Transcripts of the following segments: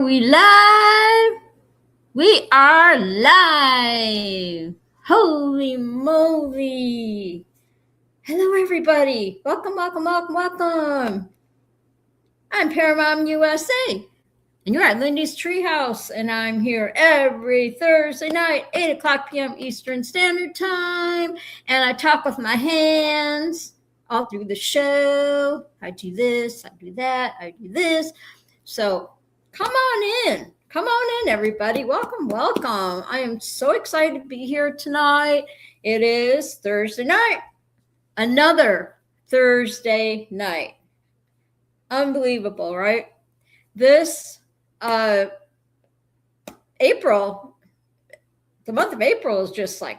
We live? We are live. Holy moly. Hello, everybody. Welcome, welcome, welcome, welcome. I'm Paramount USA, and you're at Lindy's Treehouse, and I'm here every Thursday night, 8 o'clock p.m. Eastern Standard Time, and I talk with my hands all through the show. I do this, I do that, I do this. So come on in. Come on in, everybody. Welcome, welcome. I am so excited to be here tonight. It is Thursday night. Another Thursday night. Unbelievable, right? This April, the month of April is just like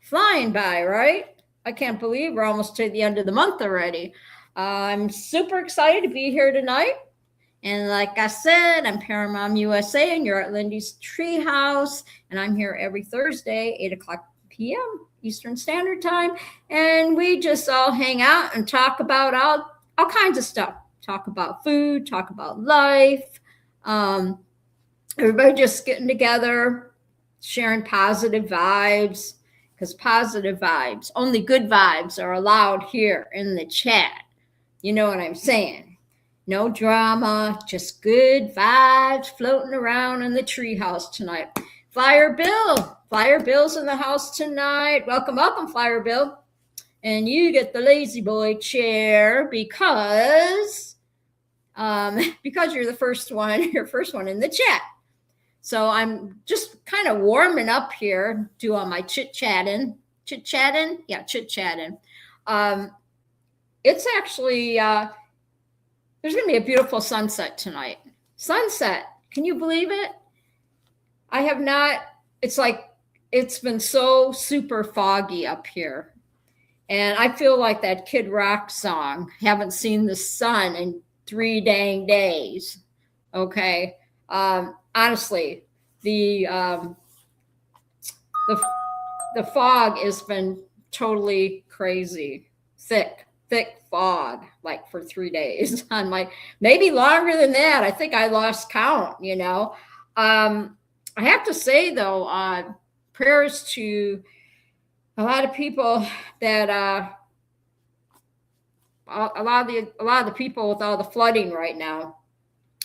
flying by, right? I can't believe we're almost to the end of the month already. I'm super excited to be here tonight. And like I said, I'm Paramount USA, and you're at Lindy's Treehouse, and I'm here every Thursday, 8 o'clock p.m. Eastern Standard Time, and we just all hang out and talk about all kinds of stuff. Talk about food, talk about life. Everybody just getting together, sharing positive vibes, because positive vibes, only good vibes are allowed here in the chat. You know what I'm saying? No drama, just good vibes floating around in the treehouse tonight. Flyer Bill. Flyer Bill's in the house tonight. Welcome, welcome, Flyer Bill. And you get the lazy boy chair because you're the first one, in the chat. So I'm just kind of warming up here, do all my chit-chatting. Chit-chatting? Yeah, chit-chatting. It's actually... there's going to be a beautiful sunset tonight. Sunset. Can you believe it? I have not. It's been so super foggy up here. And I feel like that Kid Rock song, haven't seen the sun in 3 dang days. Okay. Honestly, the fog has been totally crazy. Thick fog, like for 3 days on maybe longer than that. I think I lost count, I have to say though, prayers to a lot of people that a lot of the people with all the flooding right now.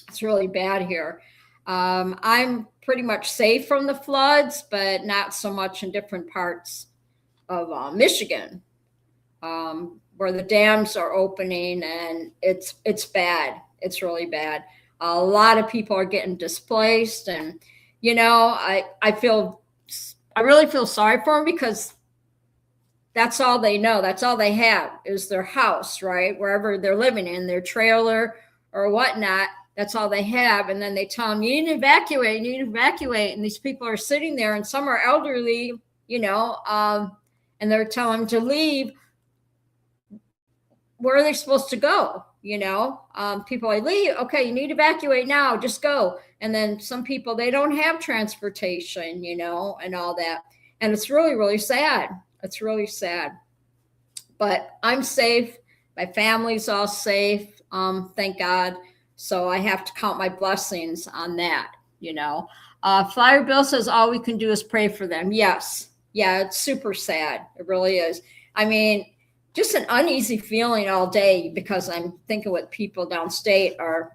It's really bad here. I'm pretty much safe from the floods, but not so much in different parts of Michigan. Where the dams are opening, and it's bad. It's really bad. A lot of people are getting displaced, and I really feel sorry for them, because that's all they know. That's all they have is their house, right? Wherever they're living in, their trailer or whatnot. That's all they have. And then they tell them, you need to evacuate, And these people are sitting there, and some are elderly, and they're telling them to leave. Where are they supposed to go? People like, leave. Okay, you need to evacuate now. Just go. And then some people, they don't have transportation, and all that. And it's really, really sad. It's really sad. But I'm safe. My family's all safe. Thank God. So I have to count my blessings on that, Flyer Bill says all we can do is pray for them. Yes. Yeah, it's super sad. It really is. I mean, just an uneasy feeling all day, because I'm thinking what people downstate are,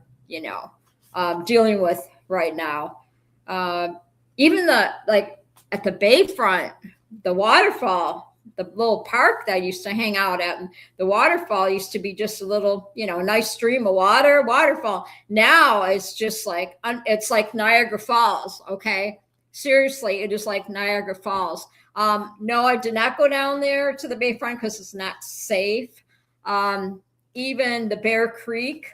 dealing with right now. Even at the bayfront, the waterfall, the little park that I used to hang out at, the waterfall used to be just a little, nice stream of waterfall. Now it's just it's like Niagara Falls. Okay. Seriously, it is like Niagara Falls. No, I did not go down there to the bayfront because it's not safe. Even the Bear Creek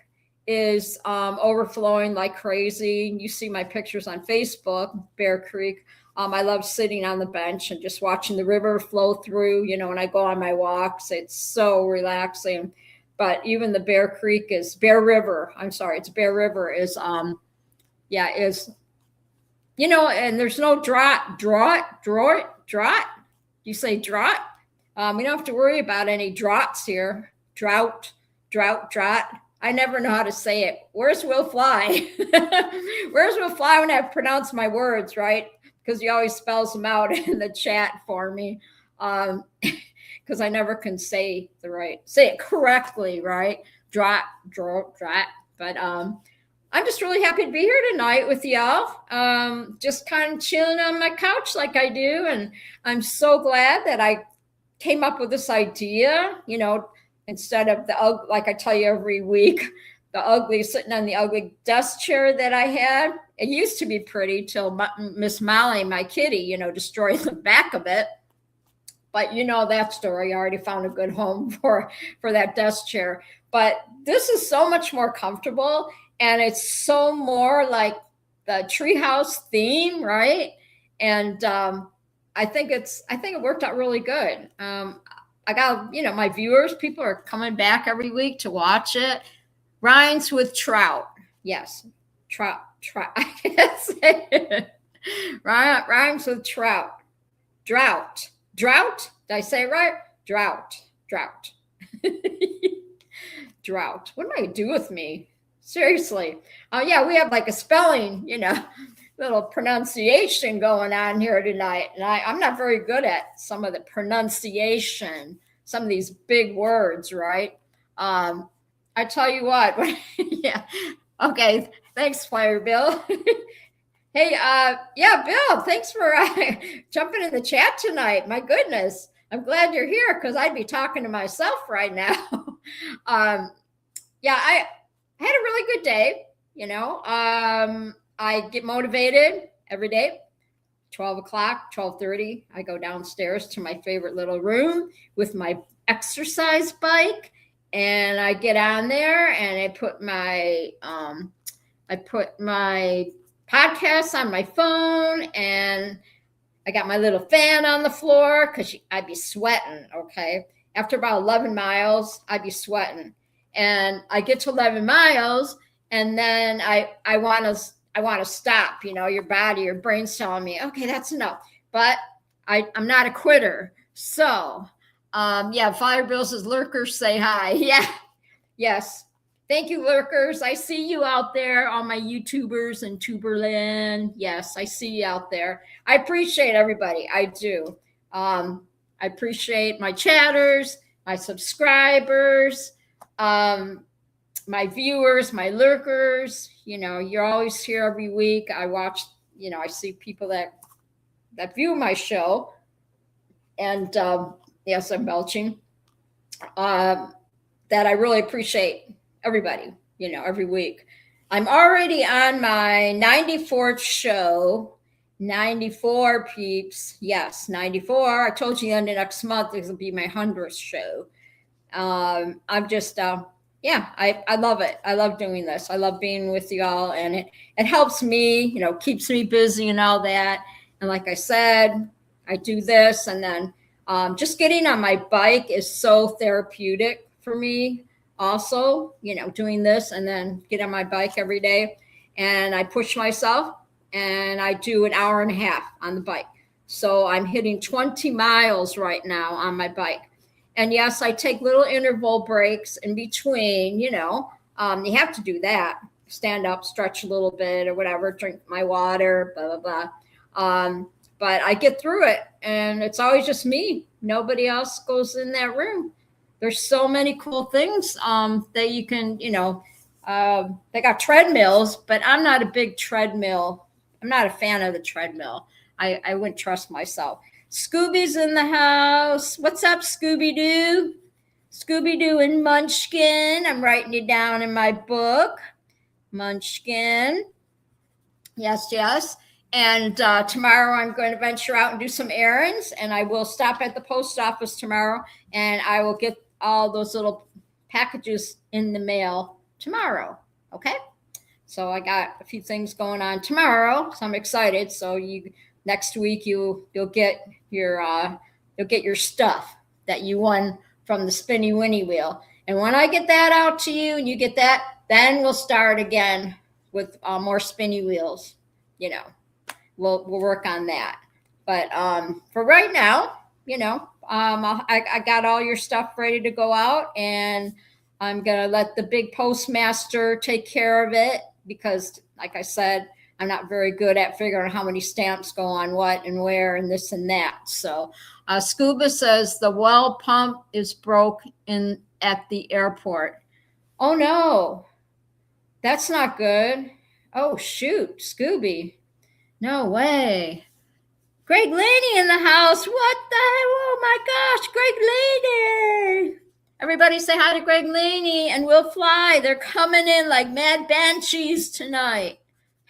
is overflowing like crazy. You see my pictures on Facebook, Bear Creek. I love sitting on the bench and just watching the river flow through, when I go on my walks. It's so relaxing. But even the Bear River is, and there's no drought. You say drought? We don't have to worry about any droughts here. Drought. I never know how to say it. Where's Will Fly? Where's Will Fly when I pronounce my words, right? Because he always spells them out in the chat for me. Because I never can say it correctly, right? Drop. But I'm just really happy to be here tonight with y'all. Just kind of chilling on my couch like I do. And I'm so glad that I came up with this idea, instead of like I tell you every week, sitting on the ugly desk chair that I had. It used to be pretty till Miss Molly, my kitty, destroyed the back of it. But that story. I already found a good home for that desk chair. But this is so much more comfortable, and it's so more like the Treehouse theme, right? And I think it worked out really good. I got, my viewers, people are coming back every week to watch it. Rhymes with trout. Yes. Trout. I can't say it. Rhymes with trout. Drought. Did I say it right? Drought. Drought. What am I do with me? Seriously. Yeah, we have like a spelling, little pronunciation going on here tonight. And I'm not very good at some of the pronunciation, some of these big words, right? I tell you what, yeah. Okay, thanks, Flyer Bill. Hey, yeah, Bill, thanks for jumping in the chat tonight. My goodness, I'm glad you're here because I'd be talking to myself right now. Yeah, I had a really good day, I get motivated every day. 12 o'clock, 12:30, I go downstairs to my favorite little room with my exercise bike, and I get on there and I put my podcasts on my phone, and I got my little fan on the floor because I'd be sweating, okay? After about 11 miles, I'd be sweating. And I get to 11 miles, and then I want to stop. Your body, your brain's telling me, okay, that's enough. But I'm not a quitter. So, yeah, Fire Bill says, lurkers say hi. Yeah, yes. Thank you, lurkers. I see you out there, all my YouTubers and Tuberland. Yes, I see you out there. I appreciate everybody. I do. I appreciate my chatters, my subscribers, my viewers, my lurkers. You're always here every week. I watch, I see people that view my show. And yes, I'm belching. That I really appreciate everybody, every week. I'm already on my 94th show. 94 peeps. Yes, 94. I told you the end of next month this will be my 100th show. I'm just yeah, I love it. I love doing this. I love being with y'all, and it helps me, keeps me busy and all that. And like I said, I do this, and then just getting on my bike is so therapeutic for me. Also, doing this and then get on my bike every day, and I push myself, and I do an hour and a half on the bike. So I'm hitting 20 miles right now on my bike. And yes, I take little interval breaks in between, you have to do that. Stand up, stretch a little bit or whatever, drink my water, blah, blah, blah. But I get through it, and it's always just me. Nobody else goes in that room. There's so many cool things that you can, they got treadmills, but I'm not a big treadmill. I'm not a fan of the treadmill. I wouldn't trust myself. Scooby's in the house. What's up, Scooby-Doo? Scooby-Doo and Munchkin. I'm writing it down in my book. Munchkin. Yes, yes. And tomorrow I'm going to venture out and do some errands, and I will stop at the post office tomorrow, and I will get all those little packages in the mail tomorrow. Okay? So I got a few things going on tomorrow, so I'm excited. So next week you'll get your stuff that you won from the Spinny Winnie wheel. And when I get that out to you and you get that, then we'll start again with more spinny wheels. We'll work on that. But for right now, I got all your stuff ready to go out, and I'm going to let the big postmaster take care of it because, like I said, I'm not very good at figuring out how many stamps go on what and where and this and that. So Scuba says the well pump is broke at the airport. Oh, no. That's not good. Oh, shoot, Scooby. No way. Greg Laney in the house. What the hell? Oh, my gosh, Greg Laney. Everybody say hi to Greg Laney and we'll fly. They're coming in like mad banshees tonight.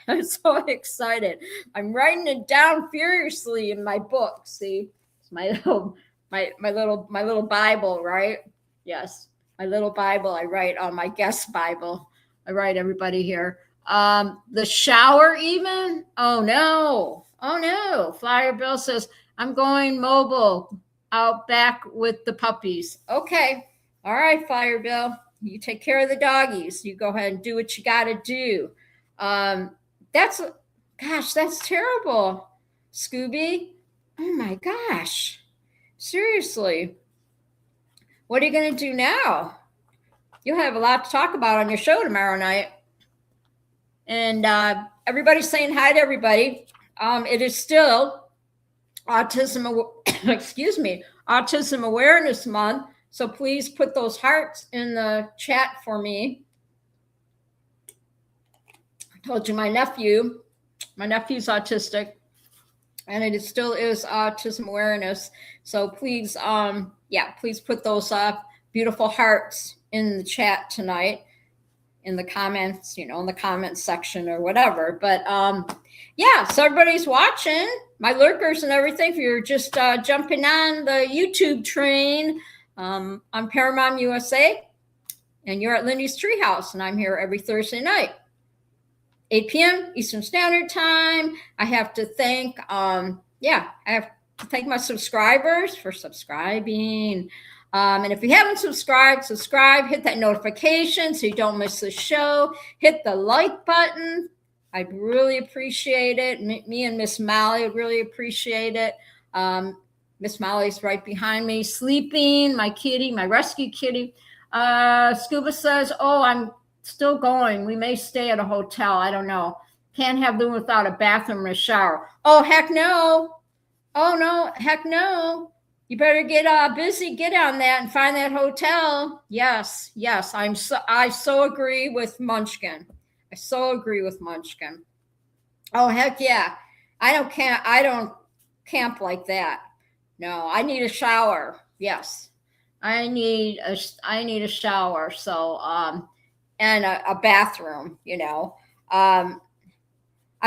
I'm so excited. I'm writing it down furiously in my book. See, it's my little Bible, right? Yes, my little Bible. I write on my guest Bible. I write everybody here. The shower even? Oh no. Oh no. Flyer Bill says, I'm going mobile out back with the puppies. Okay. All right, Flyer Bill. You take care of the doggies. You go ahead and do what you got to do. That's terrible, Scooby. Oh my gosh. Seriously. What are you going to do now? You'll have a lot to talk about on your show tomorrow night. And everybody's saying hi to everybody. It is still Autism Awareness Month. So please put those hearts in the chat for me. I told you my nephew's autistic, and it still is Autism Awareness. So please, please put those beautiful hearts in the chat tonight, in the comments, in the comments section or whatever. But so everybody's watching, my lurkers and everything. If you're just jumping on the YouTube train, I'm Paramount USA, and you're at Lindy's Treehouse, and I'm here every Thursday night, 8 p.m. Eastern Standard Time. I have to thank, my subscribers for subscribing. And if you haven't subscribed, hit that notification so you don't miss the show. Hit the like button. I'd really appreciate it. Me and Miss Molly would really appreciate it. Miss Molly's right behind me, sleeping, my kitty, my rescue kitty. Scuba says, oh, I'm still going. We may stay at a hotel. I don't know. Can't have them without a bathroom or a shower. Oh, heck no. Oh, no. Heck no. You better get busy, get on that and find that hotel. Yes. I so agree with Munchkin. Oh, heck yeah. I don't camp like that. No, I need a shower. Yes. I need a shower. So, and a bathroom, I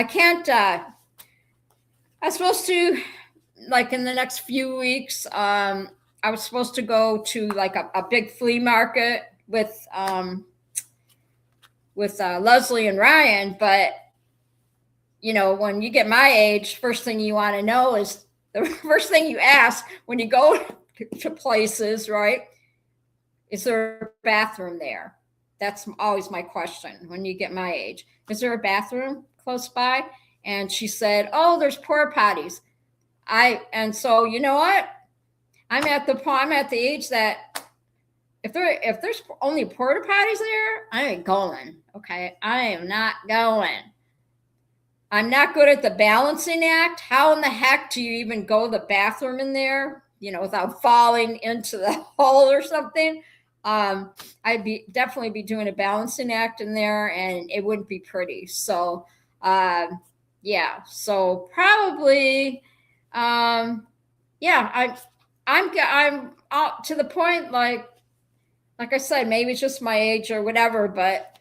can't, I'm supposed to, like in the next few weeks, I was supposed to go to like a big flea market with Leslie and Ryan, but when you get my age, first thing you want to know is the first thing you ask when you go to places, right? Is there a bathroom there? That's always my question when you get my age. Is there a bathroom close by? And she said, oh, there's porta potties. And so you know what? I'm at the age that if there's only porta potties there, I ain't going. Okay, I am not going. I'm not good at the balancing act. How in the heck do you even go to the bathroom in there, without falling into the hole or something? I'd definitely be doing a balancing act in there, and it wouldn't be pretty. So, so probably, I'm to the point, like I said, maybe it's just my age or whatever, but,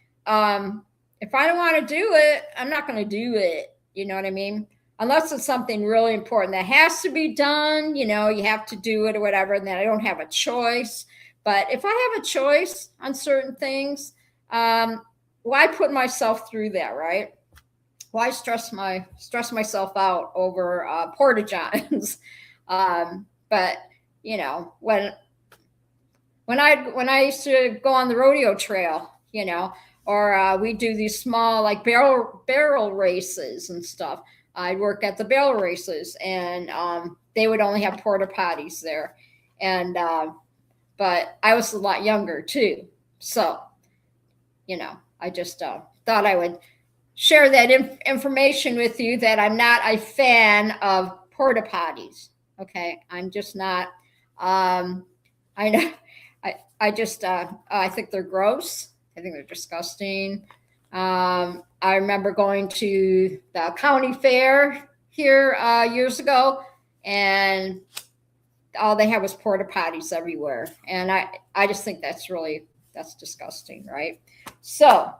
if I don't want to do it, I'm not going to do it. You know what I mean? Unless it's something really important that has to be done, you have to do it or whatever, and then I don't have a choice. But if I have a choice on certain things, why put myself through that, right? Why stress myself out over porta johns? But when I used to go on the rodeo trail, or we do these small like barrel races and stuff. I'd work at the barrel races, and they would only have porta potties there, and but I was a lot younger too. So, I just thought I would share that information with you, that I'm not a fan of porta potties. Okay, I'm just not. I know. I just I think they're gross. I think they're disgusting. I remember going to the county fair here years ago, and all they had was porta potties everywhere, and I just think that's disgusting, right? So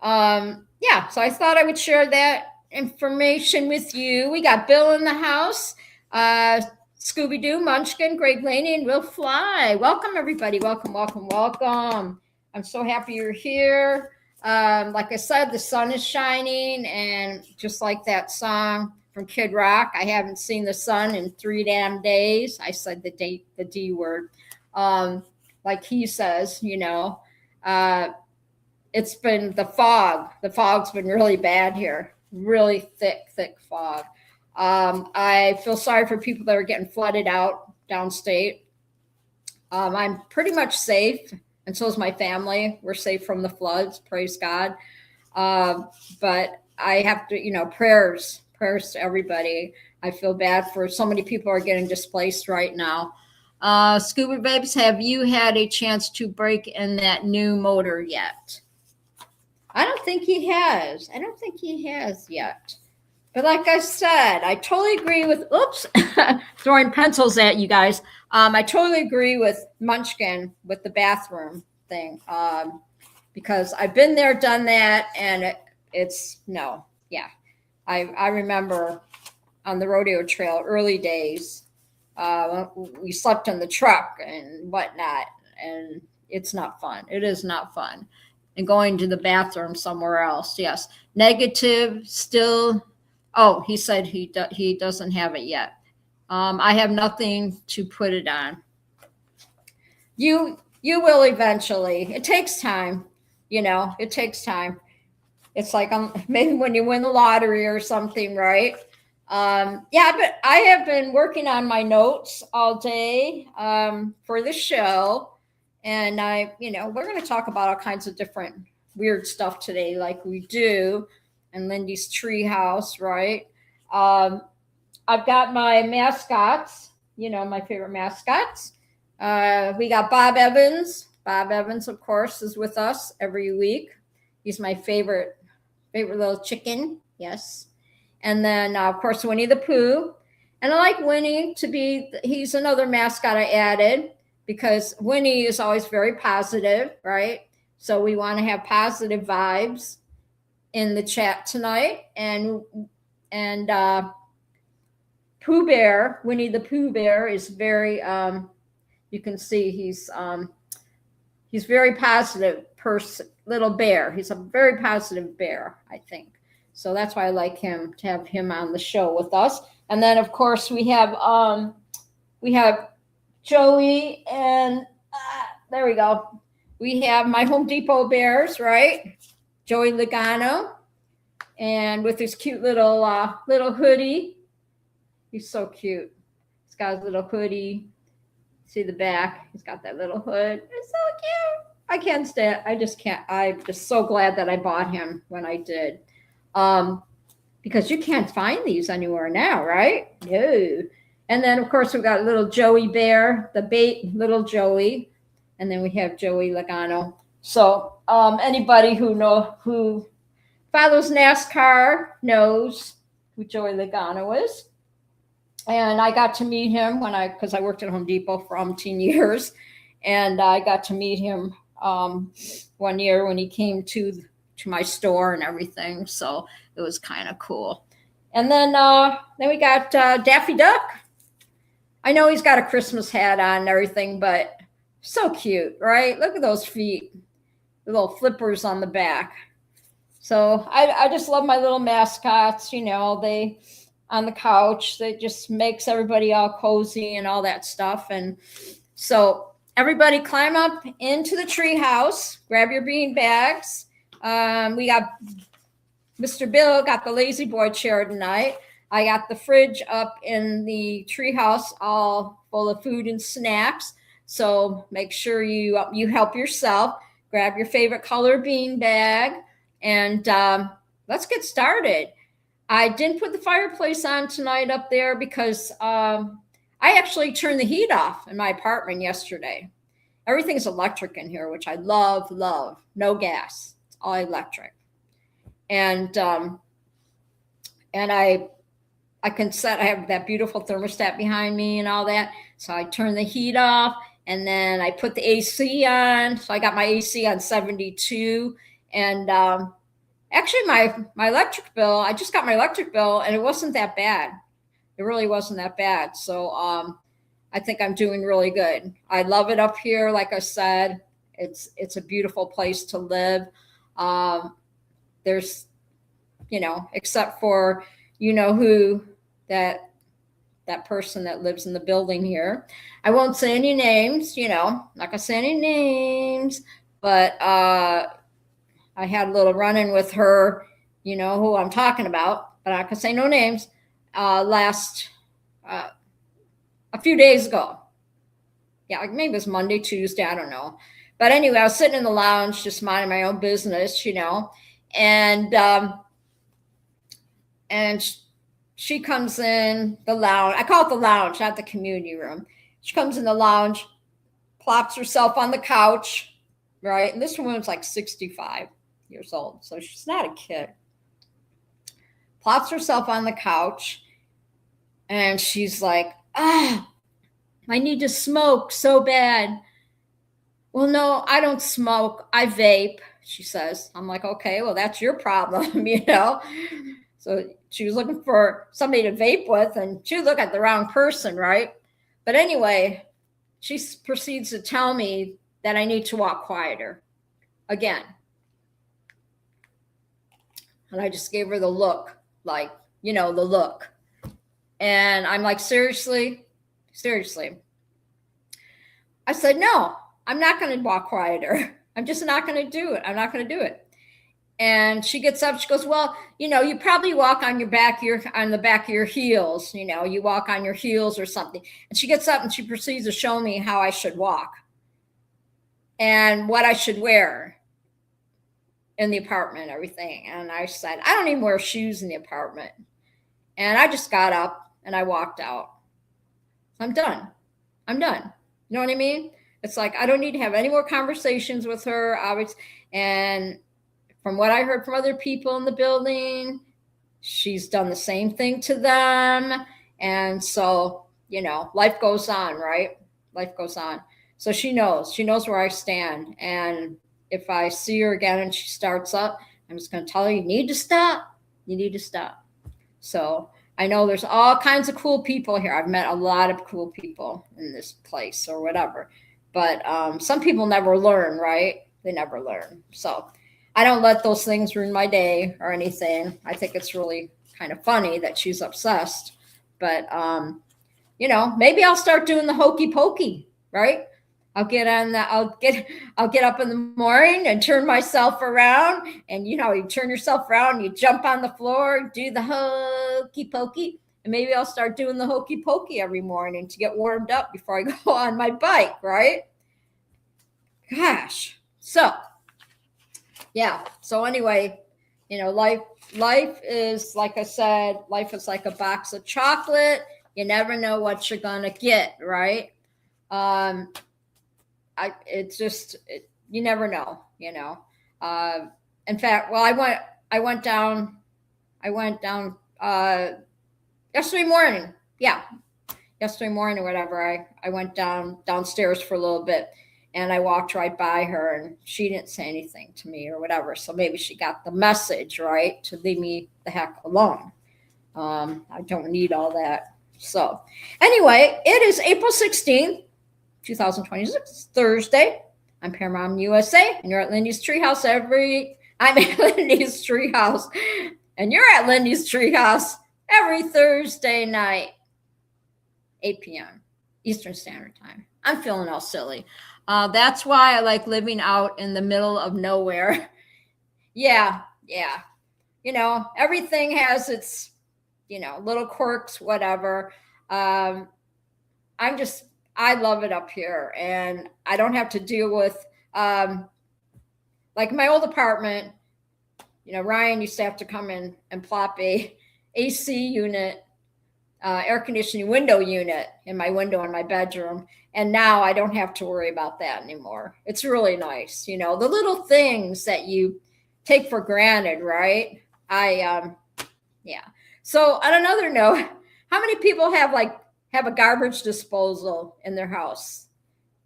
yeah, so I thought I would share that information with you. We got Bill in the house, Scooby Doo, Munchkin, Greg Laney, and Will Fly. Welcome, everybody. Welcome, welcome, welcome. I'm so happy you're here. Like I said, the sun is shining, and just like that song from Kid Rock, I haven't seen the sun in 3 damn days. I said the D word. Like he says, it's been the fog. The fog's been really bad here. Really thick fog. I feel sorry for people that are getting flooded out downstate. I'm pretty much safe, and so is my family. We're safe from the floods, praise God. But I have to, prayers to everybody. I feel bad for so many people are getting displaced right now. Scuba Babes, have you had a chance to break in that new motor yet? I don't think he has. Yet. But like I said, I totally agree with, throwing pencils at you guys. I totally agree with Munchkin with the bathroom thing. Because I've been there, done that, and it's no. Yeah. I remember on the rodeo trail, early days, we slept in the truck and whatnot, and it's not fun. It is not fun. And going to the bathroom somewhere else. Yes. Negative still. Oh, he said he doesn't have it yet. I have nothing to put it on. You will eventually. It takes time. It takes time. It's like maybe when you win the lottery or something, right? Yeah, but I have been working on my notes all day for the show. And we're going to talk about all kinds of different weird stuff today, like we do in Lindy's Treehouse, right? I've got my mascots, my favorite mascots. We got Bob Evans. Bob Evans, of course, is with us every week. He's my favorite little chicken. Yes. And then, of course, Winnie the Pooh. And I like Winnie he's another mascot I added, because Winnie is always very positive, right? So we want to have positive vibes in the chat tonight. And Pooh Bear, Winnie the Pooh Bear, is very, you can see he's very positive little bear. He's a very positive bear, I think. So that's why I like to have him on the show with us. And then, of course, we have Joey, and there we go. We have my Home Depot bears, right? Joey Logano, and with his cute little hoodie. He's so cute. He's got his little hoodie. See the back? He's got that little hood. It's so cute. I can't stand. I just can't. I'm just so glad that I bought him when I did, because you can't find these anywhere now, right? No. And then, of course, we've got little Joey Bear, the bait little Joey. And then we have Joey Logano. So anybody who follows NASCAR knows who Joey Logano is. And I got to meet him because I worked at Home Depot for 10 years. And I got to meet him one year when he came to my store and everything. So it was kind of cool. And then we got Daffy Duck. I know he's got a Christmas hat on and everything, but so cute, right? Look at those feet, the little flippers on the back. So I just love my little mascots. They on the couch, that just makes everybody all cozy and all that stuff. And so everybody climb up into the treehouse, grab your bean bags. We got Mr. Bill got the lazy boy chair tonight. I got the fridge up in the treehouse all full of food and snacks. So make sure you help yourself. grab your favorite color bean bag, and let's get started. I didn't put the fireplace on tonight up there because I actually turned the heat off in my apartment yesterday. Everything's electric in here, which I love. No gas. It's all electric. And I can set, I have that beautiful thermostat behind me and all that. So I turn the heat off, and then I put the AC on. So I got my AC on 72. And actually my electric bill, I just got my electric bill, and it wasn't that bad. It really wasn't that bad. So I think I'm doing really good. I love it up here. Like I said, it's a beautiful place to live. There's, except for, who, that person that lives in the building here. I won't say any names, not gonna say any names, but I had a little run-in with her, who I'm talking about, but I can say no names, a few days ago. Yeah, like maybe it was Monday, Tuesday, I don't know. But anyway, I was sitting in the lounge just minding my own business, and she comes in the lounge. I call it the lounge, not the community room. She comes in the lounge, plops herself on the couch, right? And this woman's like 65 years old, so she's not a kid. Plops herself on the couch, and she's like, I need to smoke so bad. Well, no, I don't smoke. I vape, she says. I'm like, okay, well, that's your problem, So she was looking for somebody to vape with, and she looked at the wrong person, right? But anyway, she proceeds to tell me that I need to walk quieter again. And I just gave her the look, like, the look. And I'm like, seriously? I said, no, I'm not going to walk quieter. I'm just not going to do it. I'm not going to do it. And she gets up, she goes, well, you probably walk on the back of your heels, you walk on your heels or something. And she gets up and she proceeds to show me how I should walk and what I should wear in the apartment, everything. And I said, I don't even wear shoes in the apartment. And I just got up and I walked out. I'm done. You know what I mean? It's like, I don't need to have any more conversations with her. And from what I heard from other people in the building, she's done the same thing to them. And so, life goes on, right? Life goes on. So she knows where I stand. And if I see her again and she starts up, I'm just going to tell her, you need to stop. So I know there's all kinds of cool people here. I've met a lot of cool people in this place or whatever. But some people never learn, right? They never learn. So I don't let those things ruin my day or anything. I think it's really kind of funny that she's obsessed. But, maybe I'll start doing the hokey pokey, right? I'll get up in the morning and turn myself around. And, you turn yourself around, you jump on the floor, do the hokey pokey. And maybe I'll start doing the hokey pokey every morning to get warmed up before I go on my bike, right? Gosh. So, yeah. So anyway, life is, like I said, life is like a box of chocolate. You never know what you're going to get, right? You never know, in fact, well, I went down yesterday morning. Yeah. Yesterday morning or whatever. I went downstairs for a little bit, and I walked right by her, and she didn't say anything to me or whatever. So maybe she got the message, right, to leave me the heck alone. I don't need all that. So anyway, it is April 16th, 2026, Thursday. I'm Paramount USA, and you're at Lindy's Treehouse I'm at Lindy's Treehouse, and you're at Lindy's Treehouse every Thursday night, 8 p.m. Eastern Standard Time. I'm feeling all silly. That's why I like living out in the middle of nowhere. Yeah. Everything has its, little quirks, whatever. I love it up here, and I don't have to deal with like my old apartment, Ryan used to have to come in and plop a AC unit, air conditioning window unit in my window in my bedroom. And now I don't have to worry about that anymore. It's really nice. The little things that you take for granted, right? Yeah. So on another note, how many people have a garbage disposal in their house?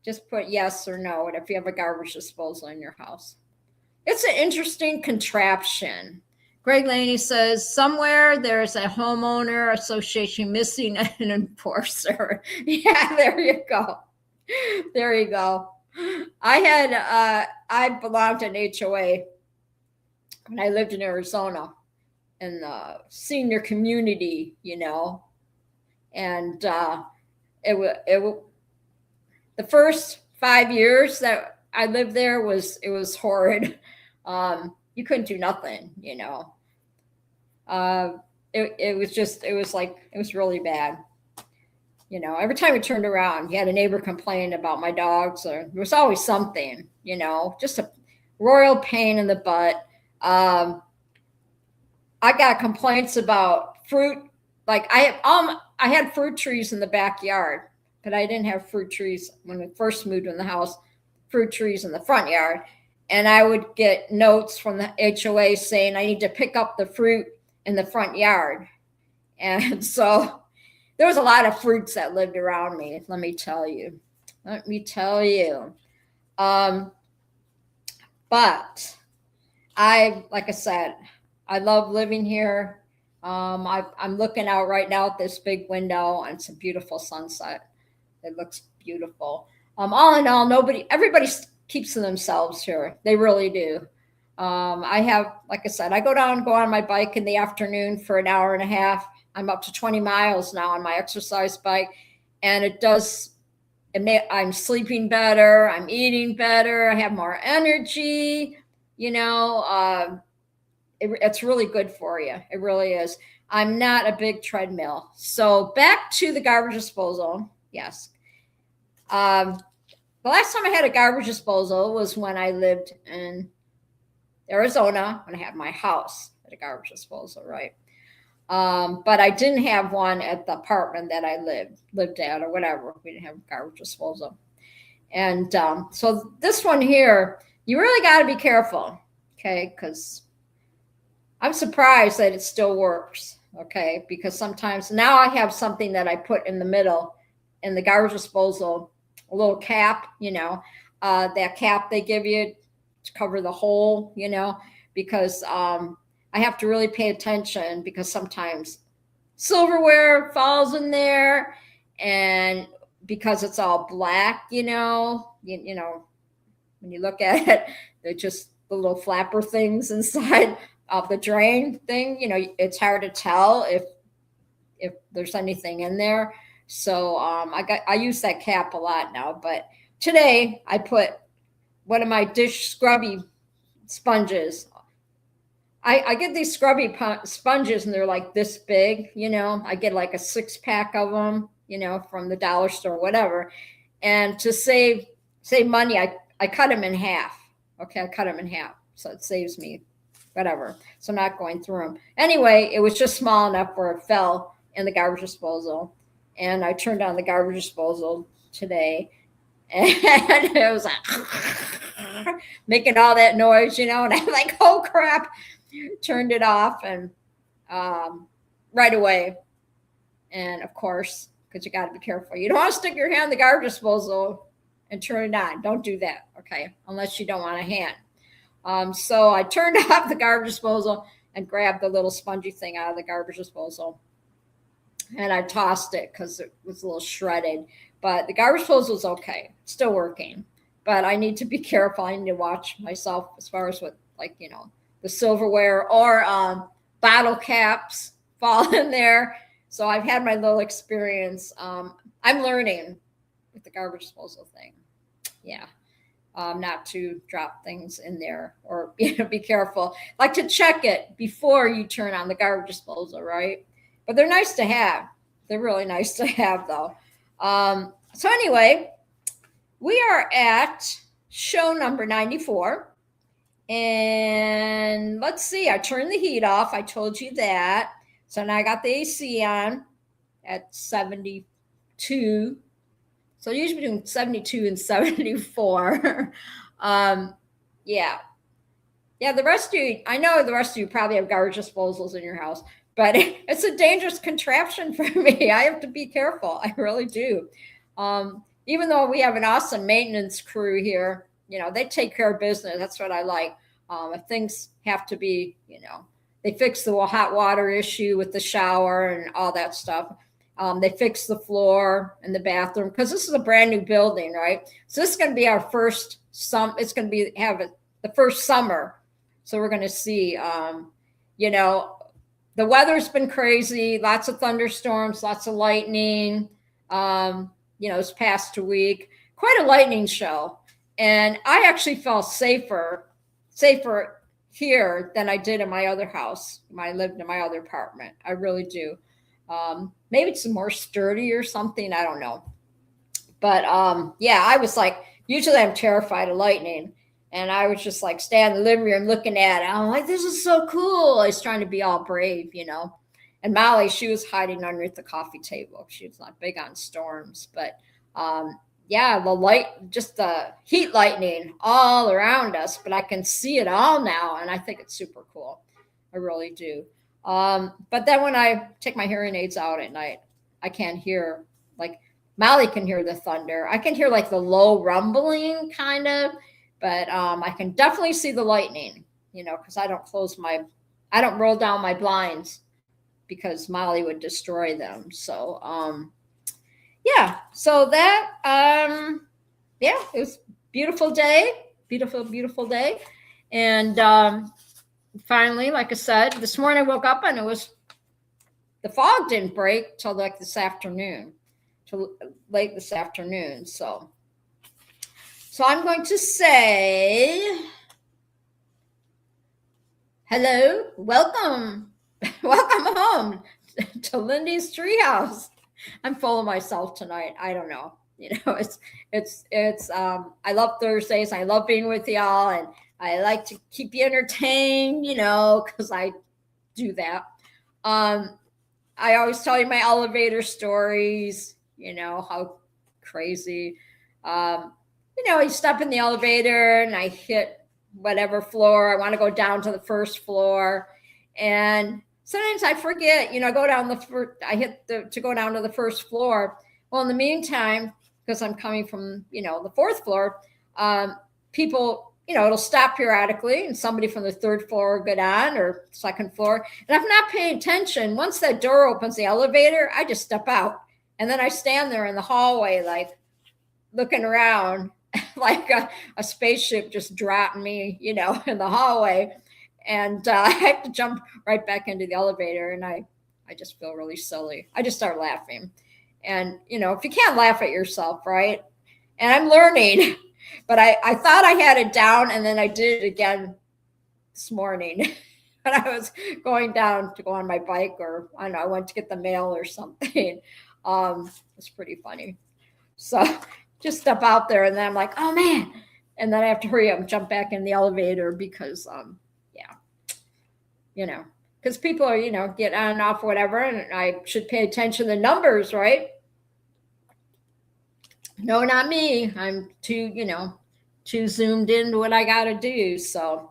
Just put yes or no if you have a garbage disposal in your house. It's an interesting contraption. Greg Laney says, somewhere there's a homeowner association missing an enforcer. Yeah, there you go. There you go. I belonged to an HOA when I lived in Arizona in the senior community, and the first 5 years that I lived there it was horrid. You couldn't do nothing, it was really bad. Every time you turned around, you had a neighbor complain about my dogs, or there was always something, just a royal pain in the butt. I got complaints about fruit. Like I had fruit trees in the backyard, but I didn't have fruit trees when we first moved in the house, fruit trees in the front yard. And I would get notes from the HOA saying I need to pick up the fruit in the front yard. And so there was a lot of fruits that lived around me, let me tell you. But like I said, I love living here. I'm looking out right now at this big window, and it's a beautiful sunset. It looks beautiful. All in all, everybody keeps to themselves here. They really do. I have, like I said, I go on my bike in the afternoon for an hour and a half. I'm up to 20 miles now on my exercise bike, and I'm sleeping better. I'm eating better. I have more energy. It's really good for you. It really is. I'm not a big treadmill. So back to the garbage disposal. Yes. The last time I had a garbage disposal was when I lived in Arizona, when I had my house at a garbage disposal, right? But I didn't have one at the apartment that I lived at or whatever. We didn't have a garbage disposal. And so this one here, you really got to be careful, okay? Because I'm surprised that it still works, okay? Because sometimes now I have something that I put in the middle in the garbage disposal, a little cap, that cap they give you to cover the hole, because I have to really pay attention because sometimes silverware falls in there, and because it's all black, when you look at it, they're just the little flapper things inside of the drain thing. It's hard to tell if there's anything in there. So I use that cap a lot now. But today I put one of my dish scrubby sponges. I get these scrubby sponges, and they're like this big, I get like a 6-pack of them, from the dollar store, whatever. And to save money, I cut them in half. Okay, I cut them in half. So it saves me whatever. So I'm not going through them. Anyway, it was just small enough where it fell in the garbage disposal. And I turned on the garbage disposal today, and it was like making all that noise, and I'm like, oh crap. Turned it off, and right away. And of course, because you got to be careful, you don't want to stick your hand in the garbage disposal and turn it on. Don't do that, okay? Unless you don't want a hand. So I turned off the garbage disposal and grabbed the little spongy thing out of the garbage disposal, and I tossed it because it was a little shredded. But the garbage disposal is okay, it's still working. But I need to be careful. I need to watch myself as far as what, the silverware or bottle caps fall in there. So I've had my little experience. I'm learning with the garbage disposal thing. Yeah. Not to drop things in there, or be careful. Like to check it before you turn on the garbage disposal, right? But they're nice to have. They're really nice to have, though. So anyway, we are at show number 94. And let's see, I turned the heat off. I told you that. So now I got the AC on at 72. So usually between 72 and 74. Yeah. Yeah, the rest of you, I know the rest of you probably have garbage disposals in your house, but it's a dangerous contraption for me. I have to be careful. I really do. Even though we have an awesome maintenance crew here, they take care of business. That's what I like. If things have to be, they fix the hot water issue with the shower and all that stuff. They fix the floor and the bathroom because this is a brand new building, right? So this is going to be our first it's going to be the first summer. So we're going to see, the weather's been crazy, lots of thunderstorms, lots of lightning, this past week, quite a lightning show. And I actually felt safer here than I did in my other house when I lived in my other apartment. I really do. Maybe it's more sturdy or something. I don't know. But yeah, I was like, usually I'm terrified of lightning. And I was just like standing in the living room looking at it. I'm like, this is so cool. I was trying to be all brave, And Molly, she was hiding underneath the coffee table. She was not big on storms. But yeah, just the heat lightning all around us. But I can see it all now. And I think it's super cool. I really do. But then when I take my hearing aids out at night, I can't hear, like Molly can hear the thunder. I can hear like the low rumbling kind of. But I can definitely see the lightning, because I don't roll down my blinds because Molly would destroy them. So, yeah. So that, yeah, it was beautiful day, beautiful day. And finally, like I said, this morning I woke up and the fog didn't break till like this afternoon, till late this afternoon. So I'm going to say, hello, welcome home to Lindy's Treehouse. I'm full of myself tonight. I don't know. It's I love Thursdays. I love being with y'all, and I like to keep you entertained, because I do that. I always tell you my elevator stories, how crazy. You step in the elevator and I hit whatever floor. I want to go down to the first floor. And sometimes I forget, go down to go down to the first floor. Well, in the meantime, because I'm coming from, the fourth floor, people, it'll stop periodically and somebody from the third floor will get on or second floor. And if I'm not paying attention, once that door opens, the elevator, I just step out. And then I stand there in the hallway, like looking around like a spaceship just dropped me, in the hallway. And I had to jump right back into the elevator. And I just feel really silly. I just start laughing. And, if you can't laugh at yourself, right? And I'm learning, but I thought I had it down. And then I did it again this morning. When I was going down to go on my bike, or I don't know, I went to get the mail or something. It's pretty funny. So just step out there and then I'm like, oh man. And then I have to hurry up and jump back in the elevator because, because people are, get on and off, whatever. And I should pay attention to the numbers, right? No, not me. I'm too zoomed into what I got to do. So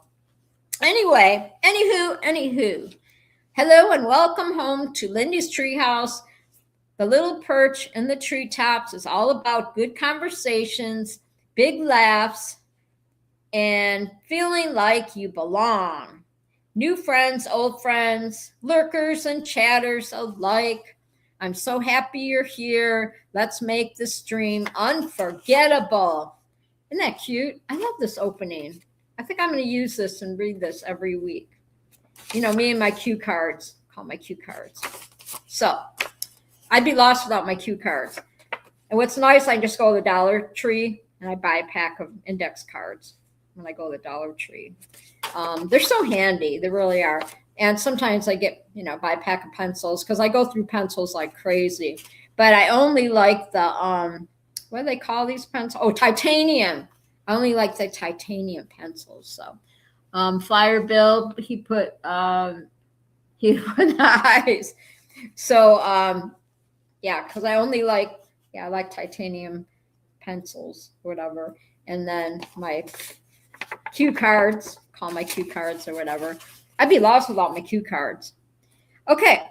anyway, anywho, hello and welcome home to Lindy's Treehouse. The little perch in the treetops is all about good conversations, big laughs, and feeling like you belong. New friends, old friends, lurkers and chatters alike. I'm so happy you're here. Let's make this stream unforgettable. Isn't that cute? I love this opening. I think I'm going to use this and read this every week. Me and my cue cards. Call my cue cards. So I'd be lost without my cue cards. And what's nice, I just go to the Dollar Tree and I buy a pack of index cards when I go to the Dollar Tree. They're so handy. They really are. And sometimes I get, buy a pack of pencils because I go through pencils like crazy. But I only like the, what do they call these pencils? Oh, titanium. I only like the titanium pencils. So Flyer Bill, he put the eyes. So yeah, because I only like, I like titanium pencils, whatever. And then my cue cards, call my cue cards or whatever. I'd be lost without my cue cards. Okay.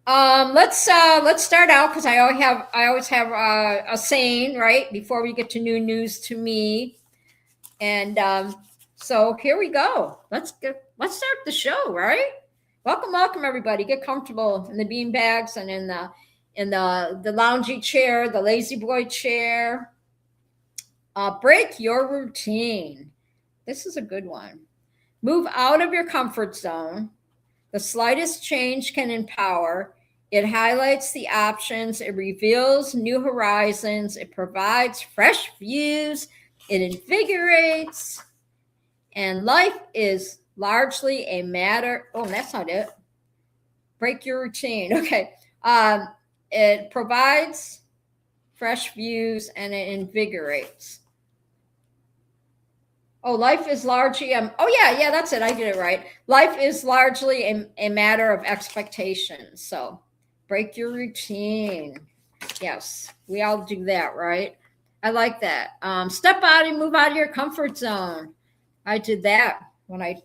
Let's start out, because I always have a saying, right, before we get to new news to me. And so here we go. Let's start the show, right? Welcome everybody. Get comfortable in the bean bags and in the loungy chair, the lazy boy chair. Break your routine. This is a good one. Move out of your comfort zone. The slightest change can empower. It highlights the options. It reveals new horizons. It provides fresh views. It invigorates. And life is largely a matter. Oh, that's not it. Break your routine. Okay. It provides fresh views and it invigorates. Oh, life is largely, yeah, that's it. I did it right. Life is largely a matter of expectations. So break your routine. Yes, we all do that, right? I like that. Step out and move out of your comfort zone. I did that when I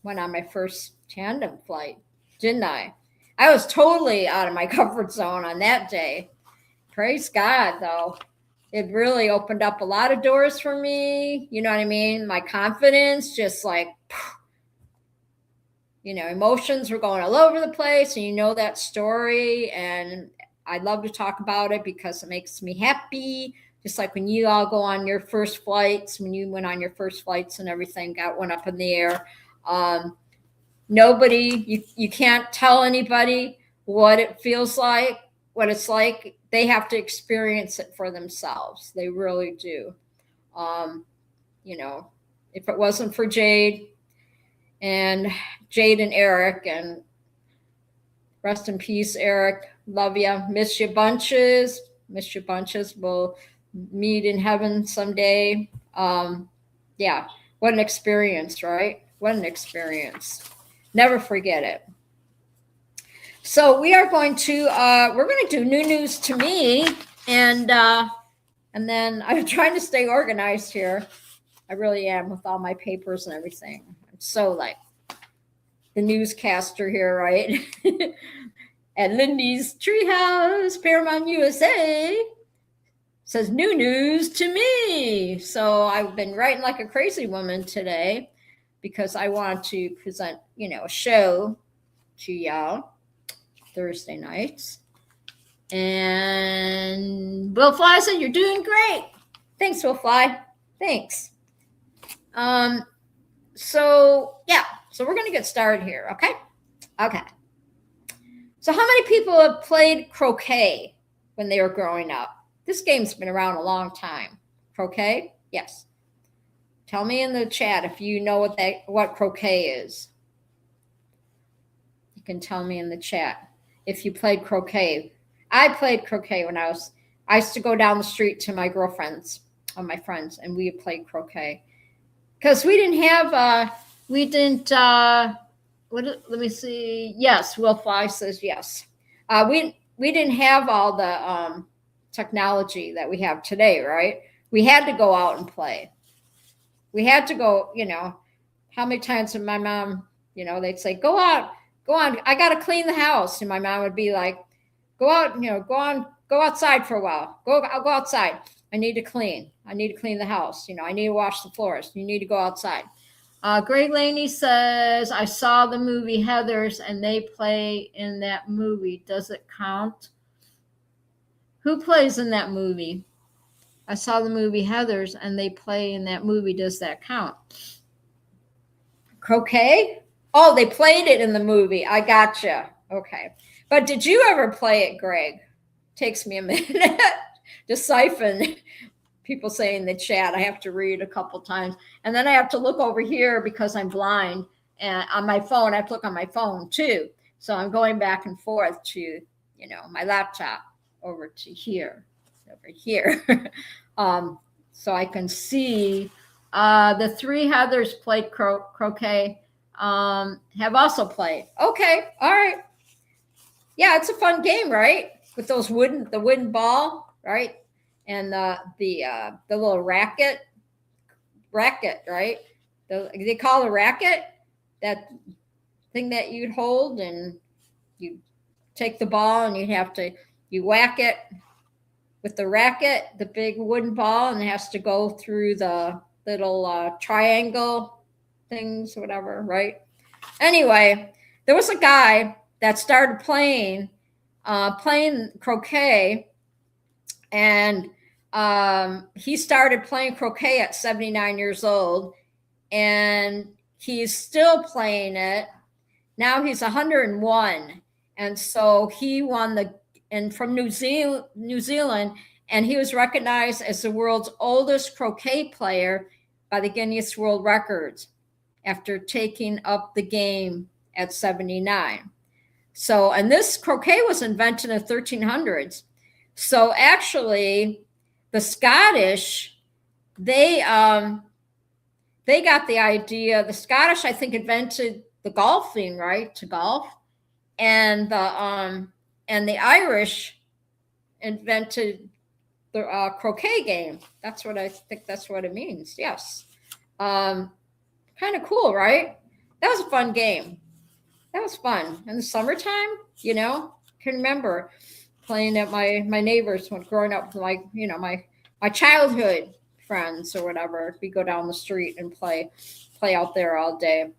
went on my first tandem flight, didn't I? I was totally out of my comfort zone on that day. Praise God, though. It really opened up a lot of doors for me. You know what I mean? My confidence, just like, emotions were going all over the place. And you know that story. And I love to talk about it because it makes me happy. Just like when you all go on your first flights, when you went on your first flights and everything, went up in the air. Nobody, you can't tell anybody what it feels like, what it's like. They have to experience it for themselves. They really do. If it wasn't for Jade and Eric, and rest in peace, Eric. Love you. Miss you bunches. We'll meet in heaven someday. Yeah. What an experience, right? What an experience. Never forget it. So we are going to we're going to do new news to me, and then I'm trying to stay organized here. I really am, with all my papers and everything. I'm so like the newscaster here, right? At Lindy's Treehouse, Paramount USA, says new news to me. So I've been writing like a crazy woman today because I want to present, a show to y'all Thursday nights. And Will Fly said, "You're doing great." Thanks, Will Fly. Thanks. So we're going to get started here. Okay. So how many people have played croquet when they were growing up? This game's been around a long time. Croquet? Yes. Tell me in the chat if you know what croquet is. You can tell me in the chat if you played croquet. I played croquet when I used to go down the street to my girlfriends or my friends, and we played croquet. Because we didn't have, let me see. Yes, Will Fly says yes. We didn't have all the technology that we have today, right? We had to go out and play. We had to go, how many times did my mom, they'd say, go on, I got to clean the house. And my mom would be like, go out, go outside for a while. I'll go outside. I need to clean the house. I need to wash the floors. You need to go outside. Greg Laney says, I saw the movie Heathers and they play in that movie. Does it count? Who plays in that movie? I saw the movie Heathers and they play in that movie. Does that count? Croquet? Oh, they played it in the movie. I gotcha. Okay. But did you ever play it, Greg? Takes me a minute to siphon people say in the chat. I have to read a couple times. And then I have to look over here because I'm blind. And on my phone, I have to look on my phone too. So I'm going back and forth to, my laptop over to here, over here. So I can see The three Heathers played croquet, have also played. Okay, all right. Yeah, it's a fun game, right? With those the wooden ball, right? And the little racket, right? They call it a racket, that thing that you'd hold, and you take the ball and you whack it with the racket, the big wooden ball, and it has to go through the little triangle things, whatever, right? Anyway, there was a guy that started playing croquet, and he started playing croquet at 79 years old, and he's still playing it. Now he's 101, and so he won from New Zealand, and he was recognized as the world's oldest croquet player by the Guinness World Records after taking up the game at 79. So, and this croquet was invented in the 1300s. So actually, the Scottish, they got the idea. The Scottish, I think, invented the golfing, right, to golf, and the Irish invented the croquet game. That's what I think. That's what it means. Yes, kind of cool, right? That was a fun game. That was fun in the summertime. You know, I can remember playing at my neighbors when growing up, like, you know, my childhood friends or whatever. We go down the street and play out there all day,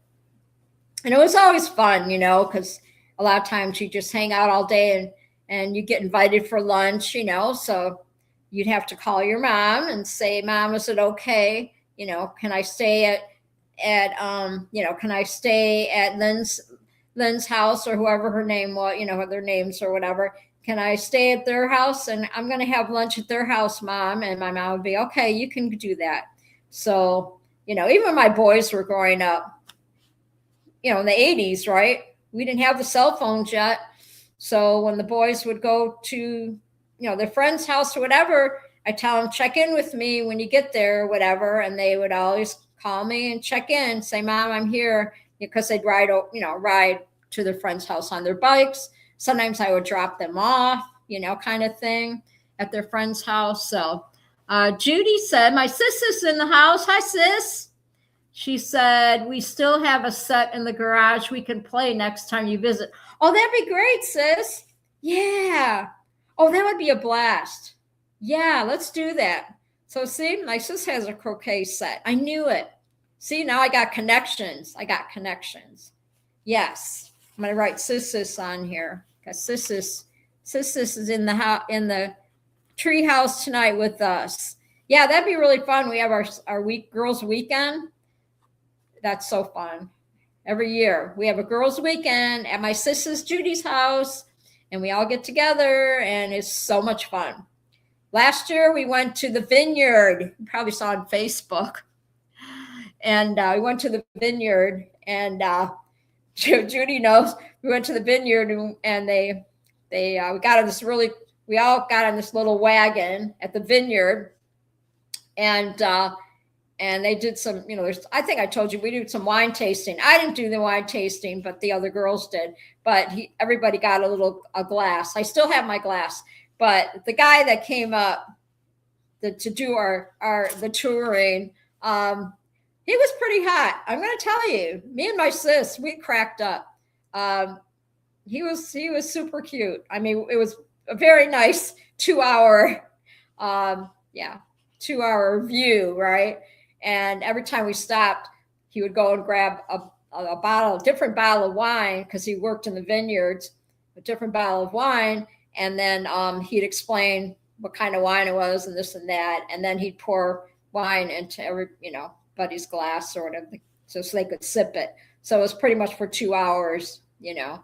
and it was always fun, you know, because a lot of times you just hang out all day and you get invited for lunch, you know, so you'd have to call your mom and say, Mom, is it okay? You know, can I stay at can I stay at Lynn's house, or whoever her name was, you know, their names or whatever. Can I stay at their house? And I'm going to have lunch at their house, Mom. And my mom would be, okay, you can do that. So, you know, even when my boys were growing up, you know, in the 80s, right? We didn't have the cell phones yet. So when the boys would go to, you know, their friend's house or whatever, I tell them, check in with me when you get there or whatever. And they would always call me and check in, say, Mom, I'm here, because they'd ride to their friend's house on their bikes. Sometimes I would drop them off, you know, kind of thing at their friend's house. So Judy said, my sis is in the house. Hi, sis. She said, we still have a set in the garage we can play next time you visit. Oh, that'd be great, sis. Yeah. Oh, that would be a blast. Yeah, let's do that. So see, my sis has a croquet set. I knew it. See, now I got connections. Yes. I'm going to write sis on here, because sis is in the Treehouse tonight with us. Yeah, that'd be really fun. We have our girls' weekend. That's so fun. Every year we have a girls' weekend at my sister's Judy's house, and we all get together, and it's so much fun. Last year we went to the vineyard. You probably saw on Facebook. And we went to the vineyard, and Judy knows we went to the vineyard, and we all got on this little wagon at the vineyard, and they did some, you know, I think I told you we did some wine tasting. I didn't do the wine tasting, but the other girls did. But everybody got a glass. I still have my glass, but the guy that came up to do the touring, he was pretty hot. I'm going to tell you, me and my sis, we cracked up. He was super cute. I mean, it was a very nice 2-hour, 2-hour view, right? And every time we stopped, he would go and grab a different bottle of wine, because he worked in the vineyards, a different bottle of wine. And then he'd explain what kind of wine it was and this and that. And then he'd pour wine into everybody's glass or whatever, so they could sip it. So it was pretty much for 2 hours, you know,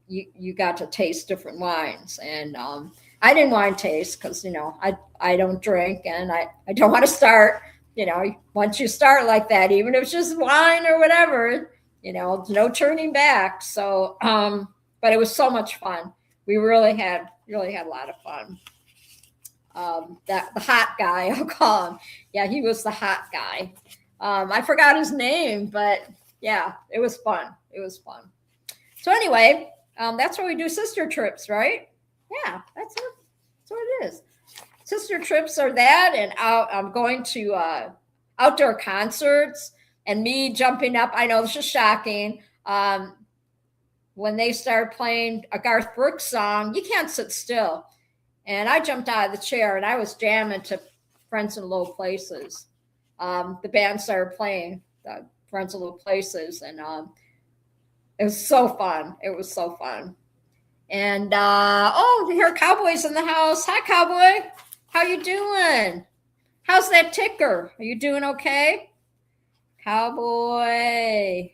you got to taste different wines. And I didn't wine taste because, you know, I don't drink, and I don't want to start, you know, once you start like that, even if it's just wine or whatever, you know, no turning back. So, but it was so much fun. We really had a lot of fun. That the hot guy, I'll call him. Yeah, he was the hot guy. I forgot his name, but yeah, it was fun. It was fun. So anyway, that's why we do sister trips, right? Yeah, that's it. That's what it is. Sister trips are that, and I'm going to outdoor concerts and me jumping up. I know this is shocking. When they start playing a Garth Brooks song, you can't sit still. And I jumped out of the chair and I was jamming to Friends in Low Places. The band started playing the Friends in Low Places, and it was so fun. It was so fun. And here are Cowboys in the house. Hi, Cowboy. How you doing? How's that ticker? Are you doing okay? Cowboy.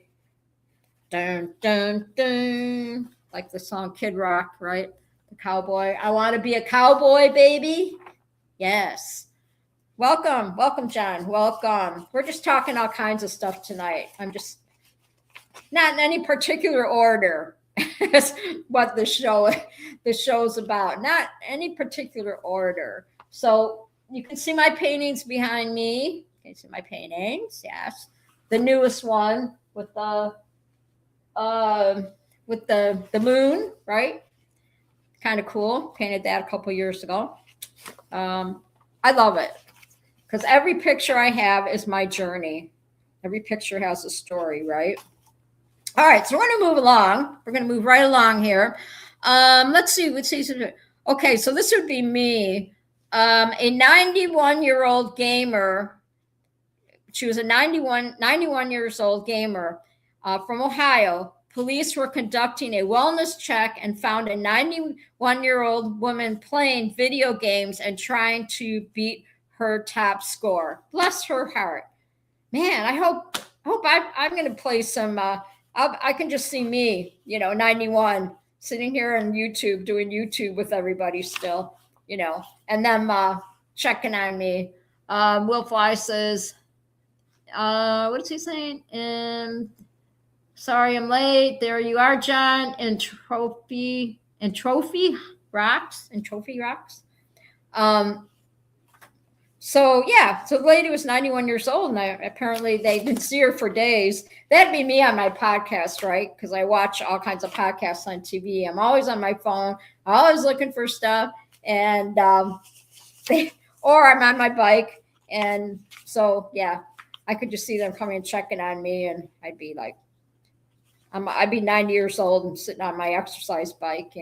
Dun, dun, dun. Like the song Kid Rock, right? The cowboy. I want to be a cowboy, baby. Yes. Welcome. Welcome, John. Welcome. We're just talking all kinds of stuff tonight. I'm just not in any particular order. What the show's about. Not any particular order. So you can see my paintings behind me. You can see my paintings, yes. The newest one with the moon, right? Kind of cool. Painted that a couple years ago. I love it because every picture I have is my journey. Every picture has a story, right? All right, so we're going to move along. We're going to move right along here. Let's see. Okay, so this would be me, a 91-year-old gamer. She was a 91 years old gamer from Ohio. Police were conducting a wellness check and found a 91-year-old woman playing video games and trying to beat her top score. Bless her heart. Man, I hope I'm going to play some. I can just see me, 91, sitting here on YouTube, doing YouTube with everybody still, and them checking on me. Will Fly says, what is he saying? Sorry, I'm late. There you are, John. And trophy rocks. So the lady was 91 years old, and apparently they didn't see her for days. That'd be me on my podcast, right? Because I watch all kinds of podcasts on TV. I'm always on my phone, always looking for stuff, and or I'm on my bike, and so I could just see them coming and checking on me, and I'd be like, I'd be 90 years old and sitting on my exercise bike,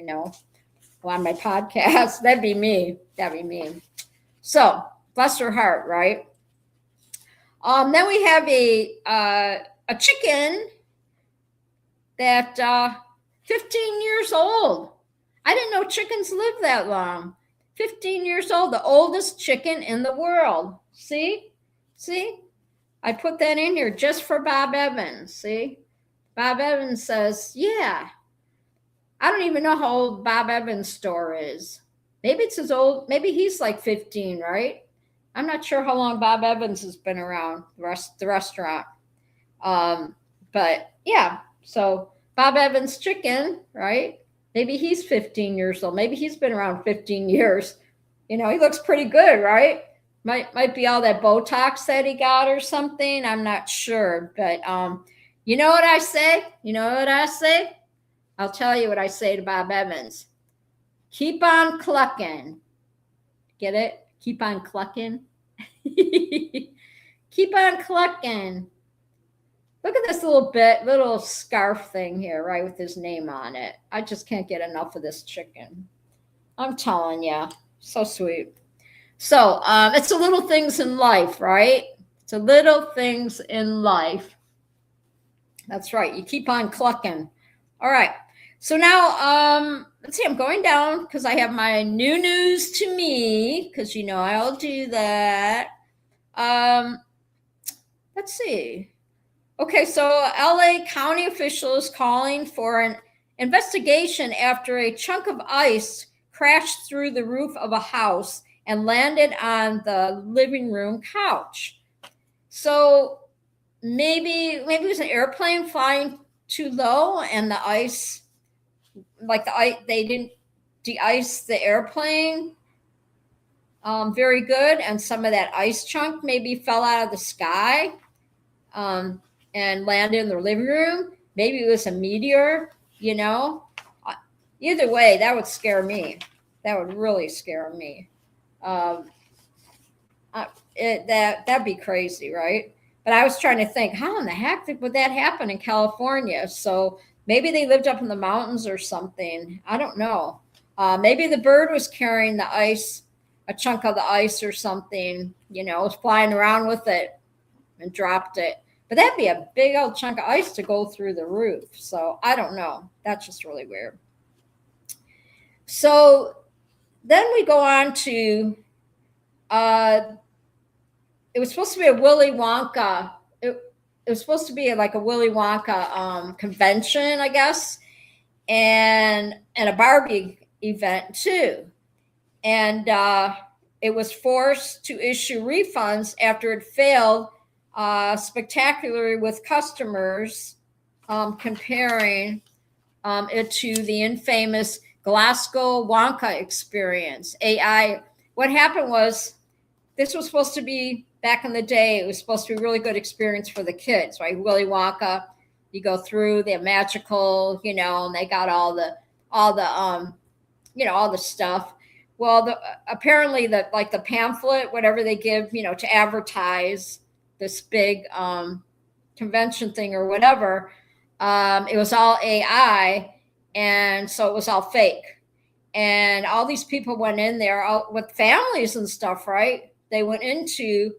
on my podcast. That'd be me. So bless her heart, right? Then we have a chicken that 15 years old. I didn't know chickens live that long. 15 years old, the oldest chicken in the world. See? I put that in here just for Bob Evans. See? Bob Evans says, yeah. I don't even know how old Bob Evans' store is. Maybe it's as old. Maybe he's like 15, right? I'm not sure how long Bob Evans has been around, the restaurant. But yeah, so Bob Evans chicken, right? Maybe he's 15 years old. Maybe he's been around 15 years. He looks pretty good, right? Might be all that Botox that he got or something. I'm not sure. But you know what I say? I'll tell you what I say to Bob Evans. Keep on clucking. Get it? Keep on clucking. Keep on clucking. Look at this little scarf thing here, right, with his name on it. I just can't get enough of this chicken. I'm telling you, so sweet. So it's the little things in life, right? It's the little things in life. That's right. You keep on clucking. All right. So now, let's see. I'm going down because I have my new news to me because I'll do that. Let's see. Okay, so LA County officials calling for an investigation after a chunk of ice crashed through the roof of a house and landed on the living room couch. So maybe it was an airplane flying too low and the ice, they didn't de-ice the airplane. very good. And some of that ice chunk maybe fell out of the sky and landed in their living room. Maybe it was a meteor, you know. Either way, that would scare me. That would really scare me. That'd be crazy, right? But I was trying to think, how in the heck would that happen in California? So maybe they lived up in the mountains or something. I don't know. Maybe the bird was carrying the ice, a chunk of the ice or something, was flying around with it and dropped it. But that'd be a big old chunk of ice to go through the roof. So I don't know. That's just really weird. So then we go on to, it was supposed to be a Willy Wonka. It was supposed to be like a Willy Wonka convention, I guess, and a Barbie event too. And it was forced to issue refunds after it failed spectacularly with customers, comparing it to the infamous Glasgow Wonka experience. AI. What happened was, this was supposed to be, back in the day, it was supposed to be a really good experience for the kids, right? Willy Wonka, you go through, they're magical, and they got all the stuff. Well, apparently the pamphlet, whatever they give, to advertise this big convention thing or whatever, it was all AI, and so it was all fake. And all these people went in there with families and stuff, right? They went into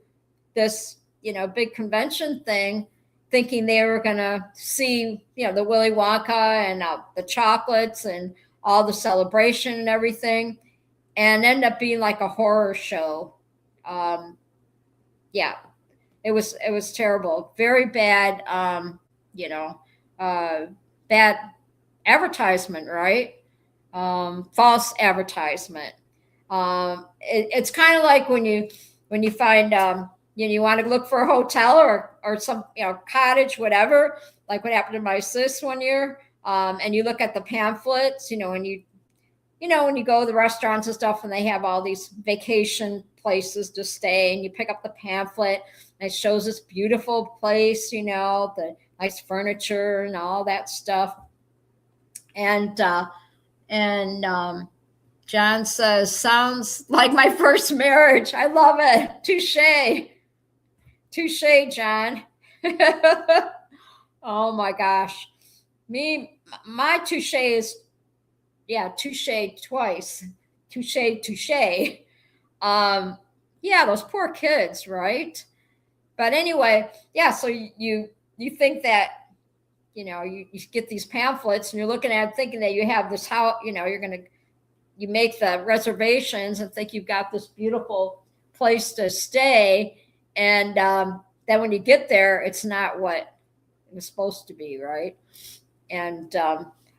this, big convention thing, thinking they were going to see, the Willy Wonka and the chocolates and all the celebration and everything, and end up being like a horror show. Yeah, it was terrible, very bad, bad advertisement, right? False advertisement. It's kind of like when you find, you want to look for a hotel or some, cottage, whatever, like what happened to my sis one year. And you look at the pamphlets, when you go to the restaurants and stuff, and they have all these vacation places to stay, and you pick up the pamphlet and it shows this beautiful place, the nice furniture and all that stuff. And John says, sounds like my first marriage. I love it. Touche. Touche, John. Oh my gosh. My touche is, touche twice. Touche. Yeah, those poor kids, right? But anyway, yeah, so you think that, you get these pamphlets and you're looking at it thinking that you have this house, you make the reservations and think you've got this beautiful place to stay. And then when you get there, it's not what it was supposed to be, right? And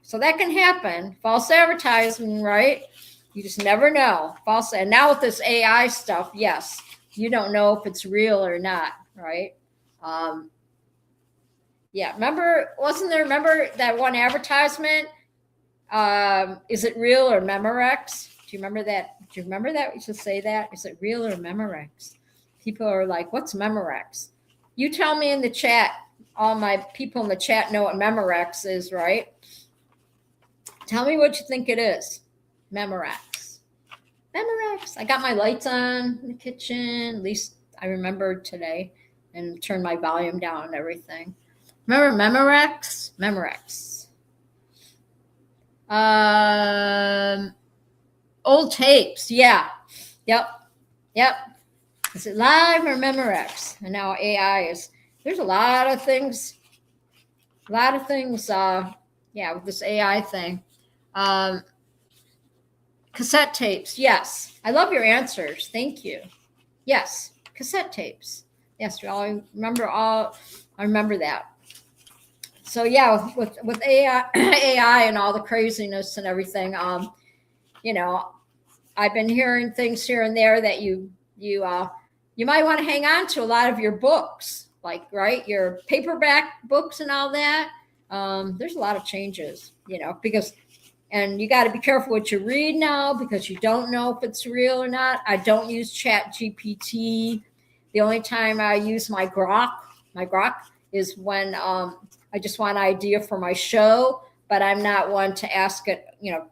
so that can happen. False advertising, right? You just never know. False. And now with this AI stuff, yes, you don't know if it's real or not, right? Yeah, remember that one advertisement? Is it real or Memorex? Do you remember that? Do you remember that? We should say that. Is it real or Memorex? People are like, what's Memorex? You tell me in the chat. All my people in the chat know what Memorex is, right? Tell me what you think it is. Memorex. Memorex. I got my lights on in the kitchen. At least I remembered today, and turned my volume down and everything. Remember Memorex? Memorex. Old tapes. Yeah. Yep. Is it live or Memorex? And now AI is, there's a lot of things, with this AI thing. Cassette tapes. Yes. I love your answers. Thank you. Yes. Cassette tapes. Yes. I remember that. So yeah, with AI and all the craziness and everything, I've been hearing things here and there that you might want to hang on to a lot of your books, like, right, your paperback books and all that. There's a lot of changes, because And you got to be careful what you read now because you don't know if it's real or not. I don't use Chat GPT. The only time I use my Grok is when I just want an idea for my show, but I'm not one to ask it,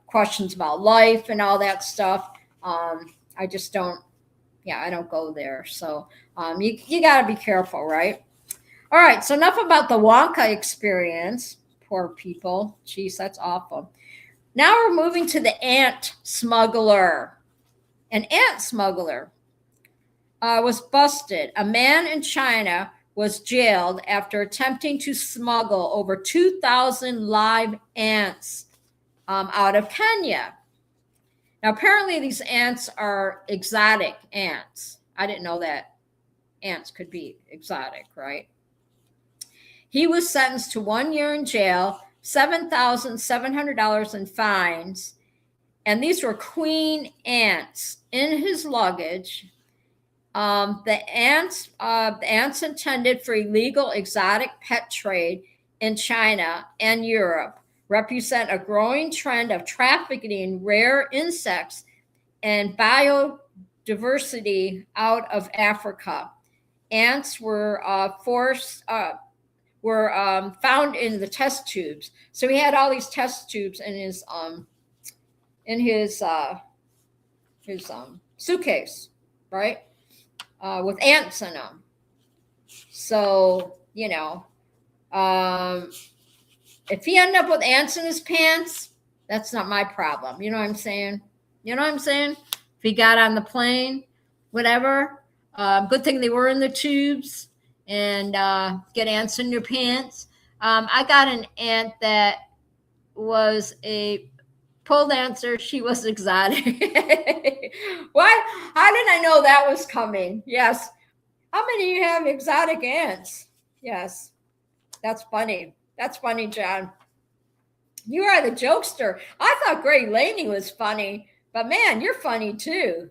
questions about life and all that stuff. I just don't, I don't go there. So you got to be careful, right? All right, so enough about the Wonka experience. Poor people. Jeez, that's awful. Now we're moving to the ant smuggler. An ant smuggler was busted. A man in China was jailed after attempting to smuggle over 2,000 live ants out of Kenya. Now, apparently these ants are exotic ants. I didn't know that ants could be exotic, right? He was sentenced to 1 year in jail, $7,700 in fines, and these were queen ants in his luggage. The ants intended for illegal exotic pet trade in China and Europe represent a growing trend of trafficking rare insects and biodiversity out of Africa. Ants were found in the test tubes. So he had all these test tubes in his suitcase, right? With ants in them. So, if he ended up with ants in his pants, that's not my problem. You know what I'm saying? If he got on the plane, whatever. Good thing they were in the tubes and get ants in your pants. I got an ant that was a pole dancer. She was exotic. What? How did I know that was coming? Yes. How many of you have exotic ants? Yes. That's funny. That's funny, John. You are the jokester. I thought Greg Laney was funny, but man, you're funny too.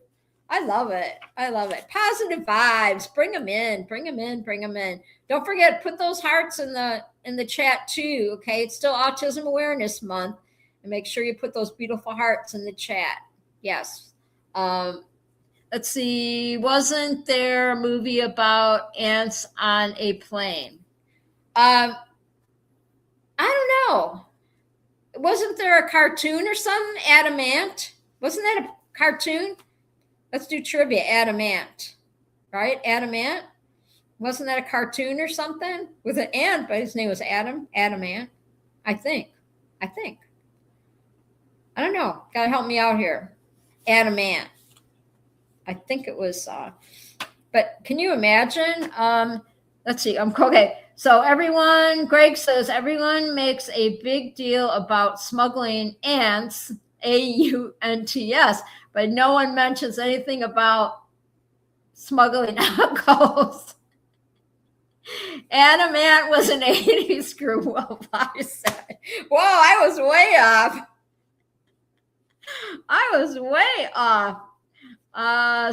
I love it. Positive vibes. Bring them in. Don't forget, put those hearts in the chat too. Okay. It's still Autism Awareness Month. And make sure you put those beautiful hearts in the chat. Yes. Let's see. Wasn't there a movie about ants on a plane? I don't know. Wasn't there a cartoon or something? Adamant. Wasn't that a cartoon? Let's do trivia. Adamant. Right? Adamant. Wasn't that a cartoon or something? With an ant, but his name was Adam. Adamant. I think. I don't know. Gotta help me out here. Adamant. I think it was, but can you imagine? Let's see. Okay. So Greg says, everyone makes a big deal about smuggling ants, AUNTS, but no one mentions anything about smuggling alcohols. Adamant was an 80s group. Well, I said, whoa, I was way off.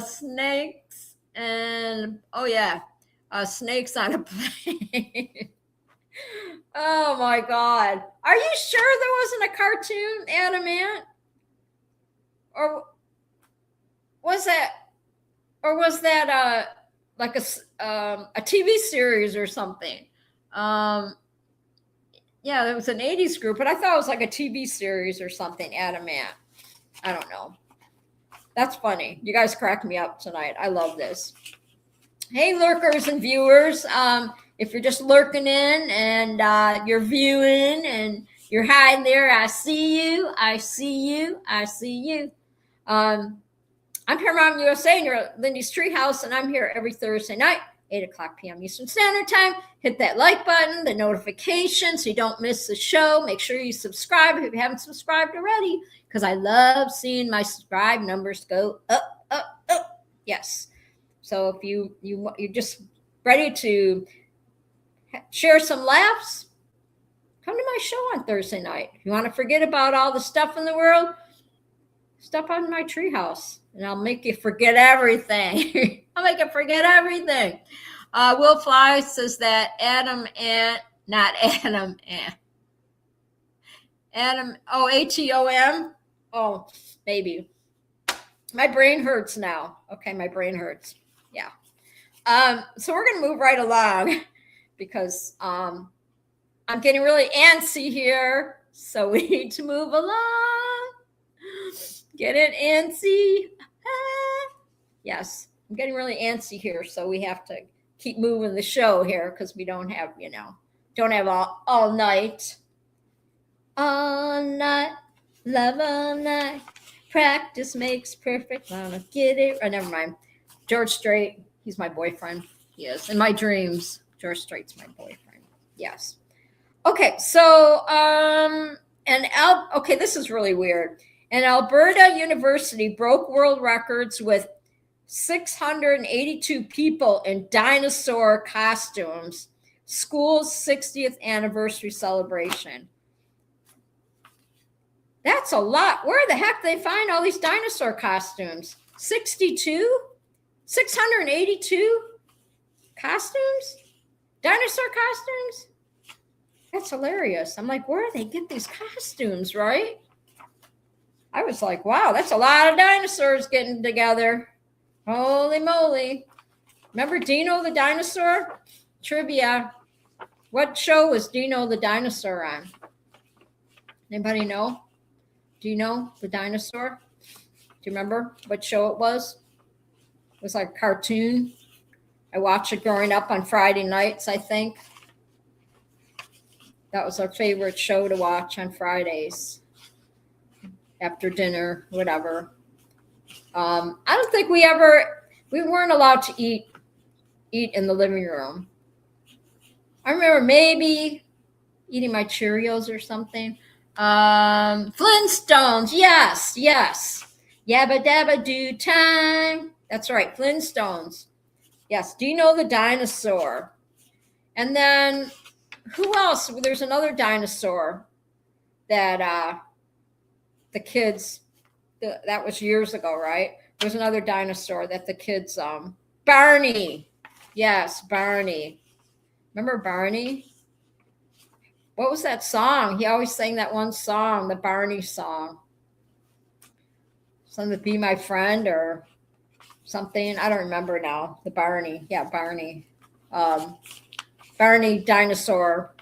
Snakes and snakes on a plane. Oh my God. Are you sure there wasn't a cartoon, Adamant? Or was that like a TV series or something? Yeah, there was an 80s group, but I thought it was like a TV series or something, Adamant. I don't know. That's funny. You guys crack me up tonight. I love this. Hey, lurkers and viewers. If you're just lurking in and you're viewing and you're hiding there, I see you. I'm Paramount USA and you're at Lindy's Treehouse, and I'm here every Thursday night, 8 o'clock p.m. Eastern Standard Time. Hit that like button, the notification, so you don't miss the show. Make sure you subscribe if you haven't subscribed already, because I love seeing my subscribe numbers go up. Yes. So if you're just ready to share some laughs, come to my show on Thursday night. If you want to forget about all the stuff in the world, step on my Treehouse, and I'll make you forget everything. Will Fly says that Adam Ant, not Adam Ant. Adam, oh, ATOM. Oh, maybe. My brain hurts now. Okay, my brain hurts. Yeah. So we're gonna move right along because I'm getting really antsy here. So we need to move along. Get it, antsy? Yes, I'm getting really antsy here. So we have to keep moving the show here because we don't have, don't have all night. All night, love all night. Practice makes perfect. Wanna get it? Oh, never mind. George Strait, he's my boyfriend. He is. In my dreams, George Strait's my boyfriend. Yes. Okay, so okay, this is really weird. And Alberta University broke world records with 682 people in dinosaur costumes. School's 60th anniversary celebration. That's a lot. Where the heck they find all these dinosaur costumes? 62? 682 costumes? Dinosaur costumes? That's hilarious. I'm like, where do they get these costumes, right? I was like, wow, that's a lot of dinosaurs getting together. Holy moly. Remember Dino the dinosaur? Trivia. What show was Dino the dinosaur on? Anybody know? Dino the dinosaur? Do you remember what show it was? It was like a cartoon. I watched it growing up on Friday nights, I think. That was our favorite show to watch on Fridays after dinner, whatever. I don't think we weren't allowed to eat in the living room. I remember maybe eating my Cheerios or something. Flintstones, yes. Yabba dabba do time. That's right, Flintstones. Yes, Dino the dinosaur. And then who else? There's another dinosaur that the kids, that was years ago, right? There's another dinosaur that the kids, Barney. Yes, Barney. Remember Barney? What was that song? He always sang that one song, the Barney song. Something to Be My Friend or something. I don't remember now. The Barney. Yeah, Barney. Barney dinosaur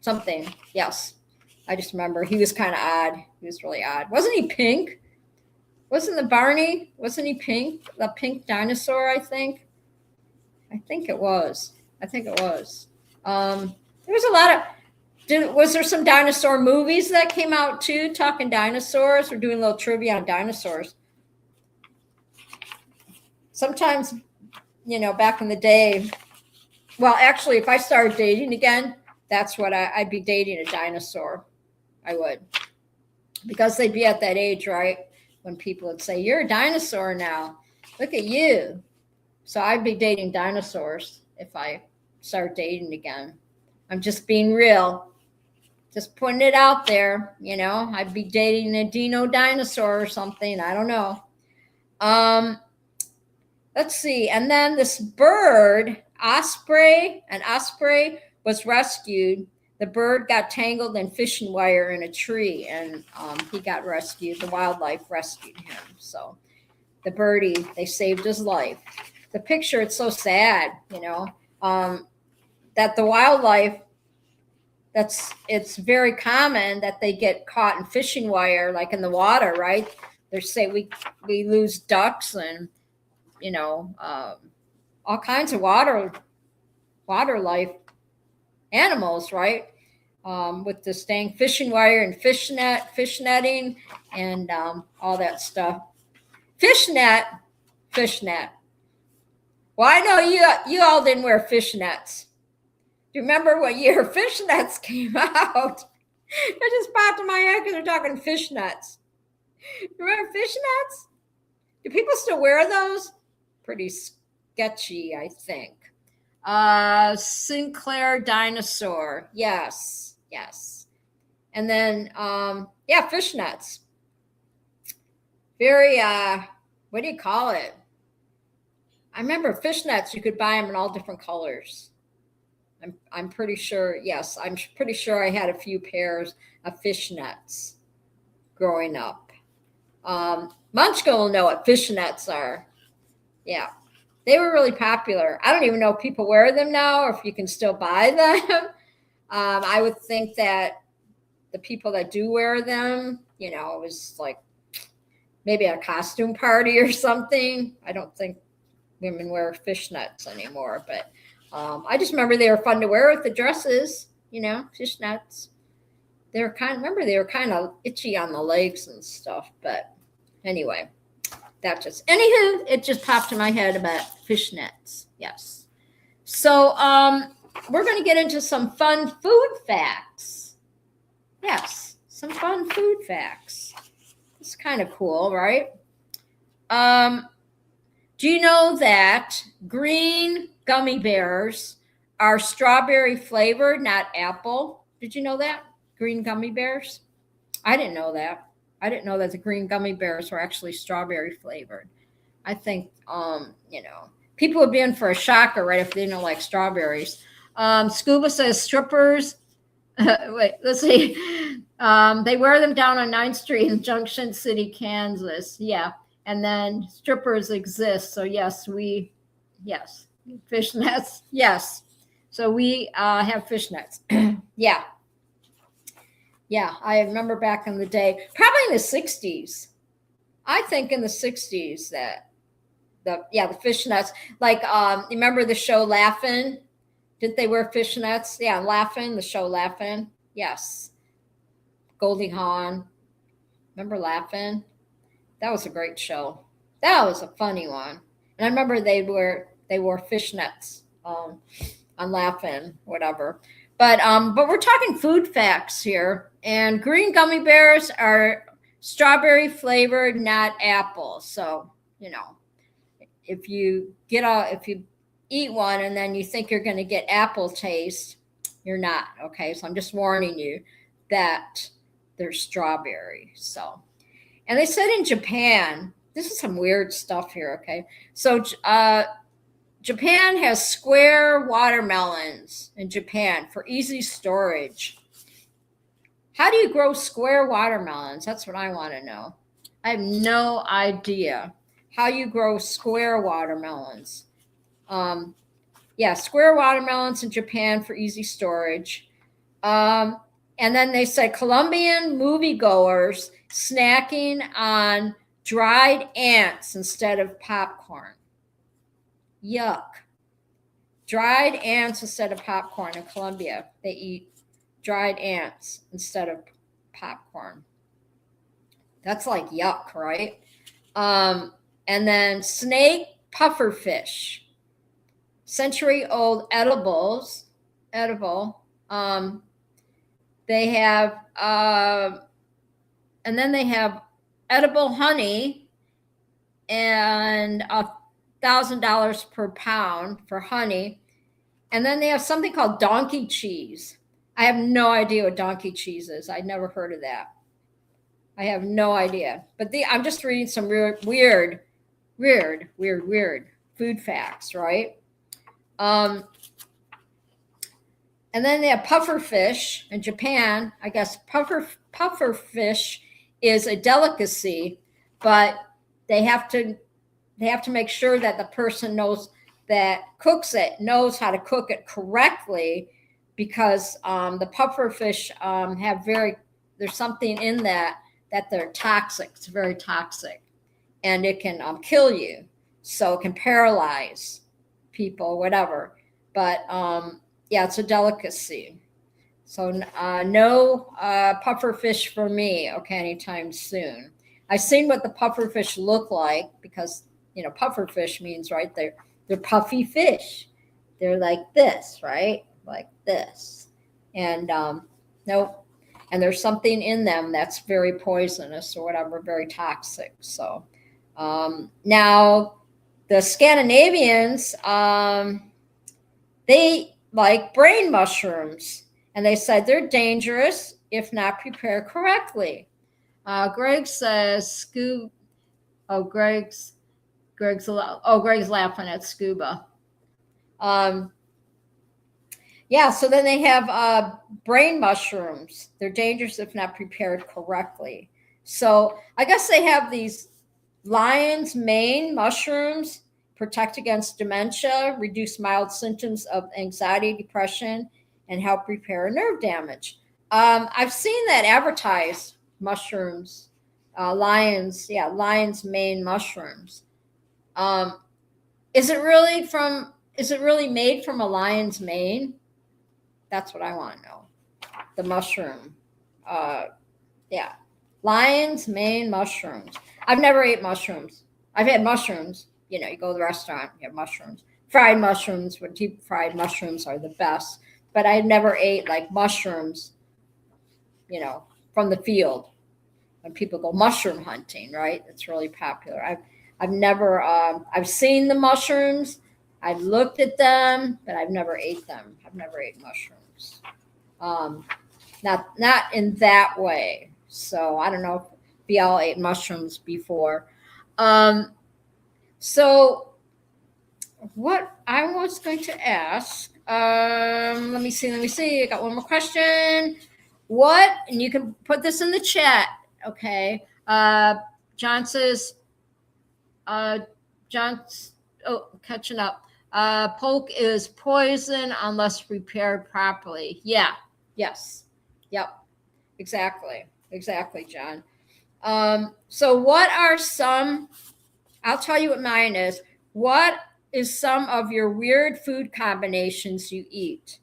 something. Yes. I just remember he was kind of odd. He was really odd. Wasn't he pink? Wasn't he pink? The pink dinosaur, I think. I think it was. There was a lot of, was there some dinosaur movies that came out too, talking dinosaurs? We're doing a little trivia on dinosaurs. Sometimes, back in the day, well, actually, if I started dating again, that's what I'd be dating, a dinosaur. I would. Because they'd be at that age, right? When people would say, you're a dinosaur now. Look at you. So I'd be dating dinosaurs if I start dating again. I'm just being real. Just putting it out there, I'd be dating a Dino dinosaur or something. I don't know. Let's see. And then this bird, osprey was rescued. The bird got tangled in fishing wire in a tree, and he got rescued. The wildlife rescued him. So the birdie, they saved his life. The picture, it's so sad, that the wildlife, it's very common that they get caught in fishing wire, like in the water, right? They say we lose ducks and, all kinds of water life animals, right? With this dang fishing wire and fish netting and all that stuff. Fishnet. Well, I know you all didn't wear fishnets. Do you remember what year fishnets came out? It just popped in my head because they're talking fishnets. Remember fishnets? Do people still wear those? Pretty sketchy, I think. Sinclair dinosaur. Yes. And then, fishnets. Very, what do you call it? I remember fishnets, you could buy them in all different colors. I'm pretty sure. Yes, I'm pretty sure I had a few pairs of fishnets growing up. Munchkin will know what fishnets are. Yeah, they were really popular. I don't even know if people wear them now or if you can still buy them. I would think that the people that do wear them, you know, it was like maybe a costume party or something. I don't think women wear fishnets anymore, but I just remember they were fun to wear with the dresses, you know, fishnets. They were kind of itchy on the legs and stuff, but anyway, anywho, it just popped in my head about fishnets. Yes. So we're going to get into some fun food facts. Yes, some fun food facts. It's kind of cool, right? Do you know that green gummy bears are strawberry flavored, not apple? Did you know that? Green gummy bears? I didn't know that. I didn't know that the green gummy bears were actually strawberry flavored. I think, you know, people would be in for a shocker, right, if they didn't like strawberries. Scuba says strippers. Wait, let's see. They wear them down on 9th Street in Junction City, Kansas. Yeah. And then strippers exist. So yes, fishnets. Yes. So we have fishnets. Yeah. Yeah. I remember back in the day, probably in the 60s. I think in the 60s that the fishnets, like, remember the show Laugh-In? Didn't they wear fishnets? Yeah. Laugh-In, the show Laugh-In. Yes. Goldie Hawn. Remember Laugh-In? That was a great show. That was a funny one. And I remember they wore fishnets on Laugh-In, whatever. But we're talking food facts here. And green gummy bears are strawberry flavored, not apple. So, you know, if you eat one and then you think you're going to get apple taste, you're not. Okay, so I'm just warning you that they're strawberry. So. And they said in Japan, this is some weird stuff here, okay? So Japan has square watermelons in Japan for easy storage. How do you grow square watermelons? That's what I want to know. I have no idea how you grow square watermelons. Square watermelons in Japan for easy storage. And then they said Colombian moviegoers snacking on dried ants instead of popcorn. Yuck. Dried ants instead of popcorn in Colombia. They eat dried ants instead of popcorn. That's like yuck, right? And then snake pufferfish. Century-old edible. They have, and then they have edible honey and $1,000 per pound for honey. And then they have something called donkey cheese. I have no idea what donkey cheese is. I'd never heard of that. I have no idea. But I'm just reading some weird food facts, right? And then they have pufferfish in Japan. I guess pufferfish is a delicacy, but they have to make sure that the person cooks it knows how to cook it correctly, because the pufferfish there's something in that they're toxic. It's very toxic, and it can kill you. So it can paralyze people, whatever. But it's a delicacy. So no pufferfish for me, okay, anytime soon. I've seen what the pufferfish look like, because, you know, pufferfish means, right, they're puffy fish. They're like this, right? Like this. And nope. And there's something in them that's very poisonous or whatever, very toxic. So now the Scandinavians, they like brain mushrooms, and they said they're dangerous if not prepared correctly. Greg says Greg's laughing at scuba. Yeah, so then they have brain mushrooms. They're dangerous if not prepared correctly. So I guess they have these lion's mane mushrooms, protect against dementia, reduce mild symptoms of anxiety, depression, and help repair nerve damage. I've seen that advertised mushrooms, lion's mane mushrooms. Um, is it really from? Is it really made from a lion's mane? That's what I want to know. The mushroom. Uh, yeah. Lion's mane mushrooms. I've never ate mushrooms. I've had mushrooms. You know, you go to the restaurant, you have mushrooms. Fried mushrooms, when deep fried mushrooms are the best. But I never ate like mushrooms, you know, from the field. When people go mushroom hunting, right? It's really popular. I've never I've seen the mushrooms. I've looked at them, but I've never ate them. I've never ate mushrooms. Um, not in that way. So I don't know if y'all ate mushrooms before. So what I was going to ask, let me see. I got one more question. What, and you can put this in the chat, okay? John says, catching up. Poke is poison unless prepared properly. Yeah. Yes. Yep. Exactly, John. So what are some, I'll tell you what mine is. What is some of your weird food combinations you eat?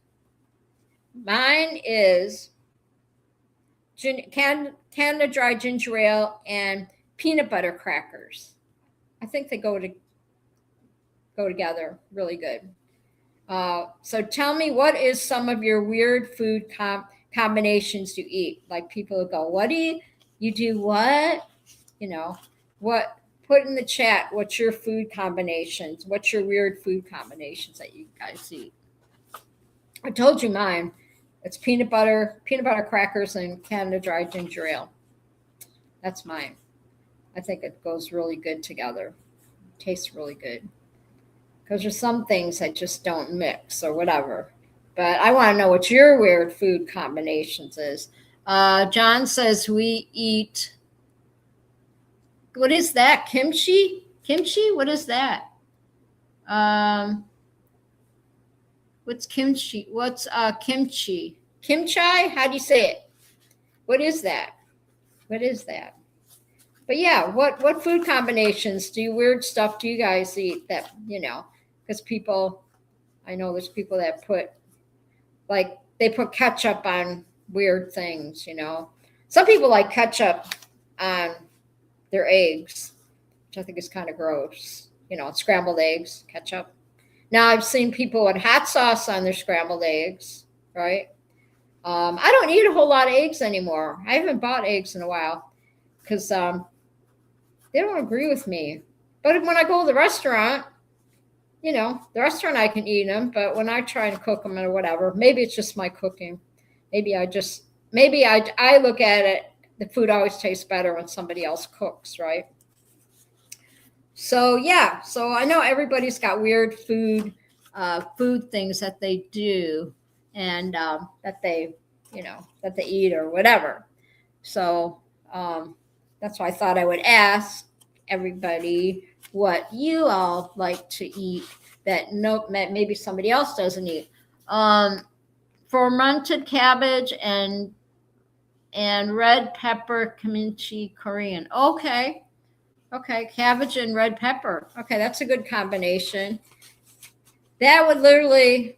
Mine is Canada Dry ginger ale and peanut butter crackers. I think they go together really good. So tell me, what is some of your weird food combinations you eat? Like people go, what do you do what? You know, what, put in the chat, what's your food combinations? What's your weird food combinations that you guys eat? I told you mine. It's peanut butter crackers, and Canada Dry ginger ale. That's mine. I think it goes really good together. It tastes really good. Because there's some things that just don't mix or whatever. But I want to know what your weird food combinations is. John says we eat, what is that? Kimchi? What is that? What's kimchi? What's kimchi? Kimchi? How do you say it? What is that? But yeah, what food combinations weird stuff do you guys eat that, because I know there's people that they put ketchup on weird things, Some people like ketchup on their eggs, which I think is kind of gross, scrambled eggs, ketchup. Now I've seen people with hot sauce on their scrambled eggs, right? I don't eat a whole lot of eggs anymore. I haven't bought eggs in a while because they don't agree with me. But when I go to the restaurant, the restaurant I can eat them. But when I try to cook them or whatever, maybe it's just my cooking. Maybe I look at it. The food always tastes better when somebody else cooks, right? So yeah, so I know everybody's got weird food things that they do and that they eat or whatever. So that's why I thought I would ask everybody what you all like to eat that maybe somebody else doesn't eat. Fermented cabbage and red pepper kimchi Korean. Okay, cabbage and red pepper. Okay, that's a good combination. That would that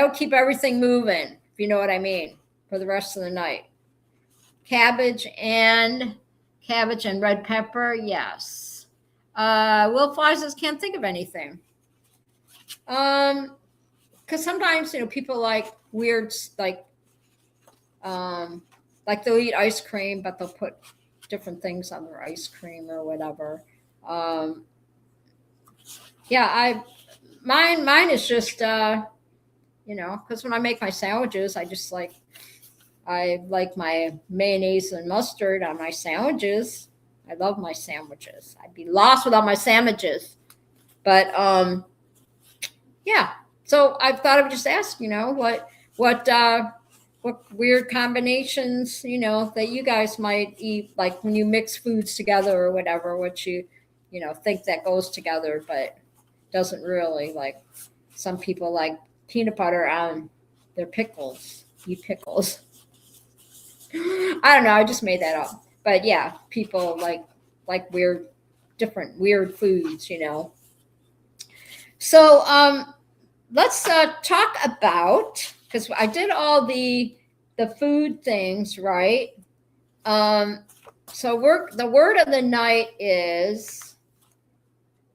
would keep everything moving, if you know what I mean, for the rest of the night. Cabbage and red pepper, yes. Will Fly says, can't think of anything. Because sometimes, people like weird, like they'll eat ice cream, but they'll put different things on their ice cream or whatever. Mine is just, because when I make my sandwiches, I like my mayonnaise and mustard on my sandwiches. I love my sandwiches. I'd be lost without my sandwiches. But So I thought I would just ask, what weird combinations, that you guys might eat, like when you mix foods together or whatever, what you think that goes together, but doesn't really. Like some people like peanut butter on their pickles, eat pickles. I don't know. I just made that up. But yeah, people like different weird foods. So let's talk about, because I did all the food things, right? So the word of the night is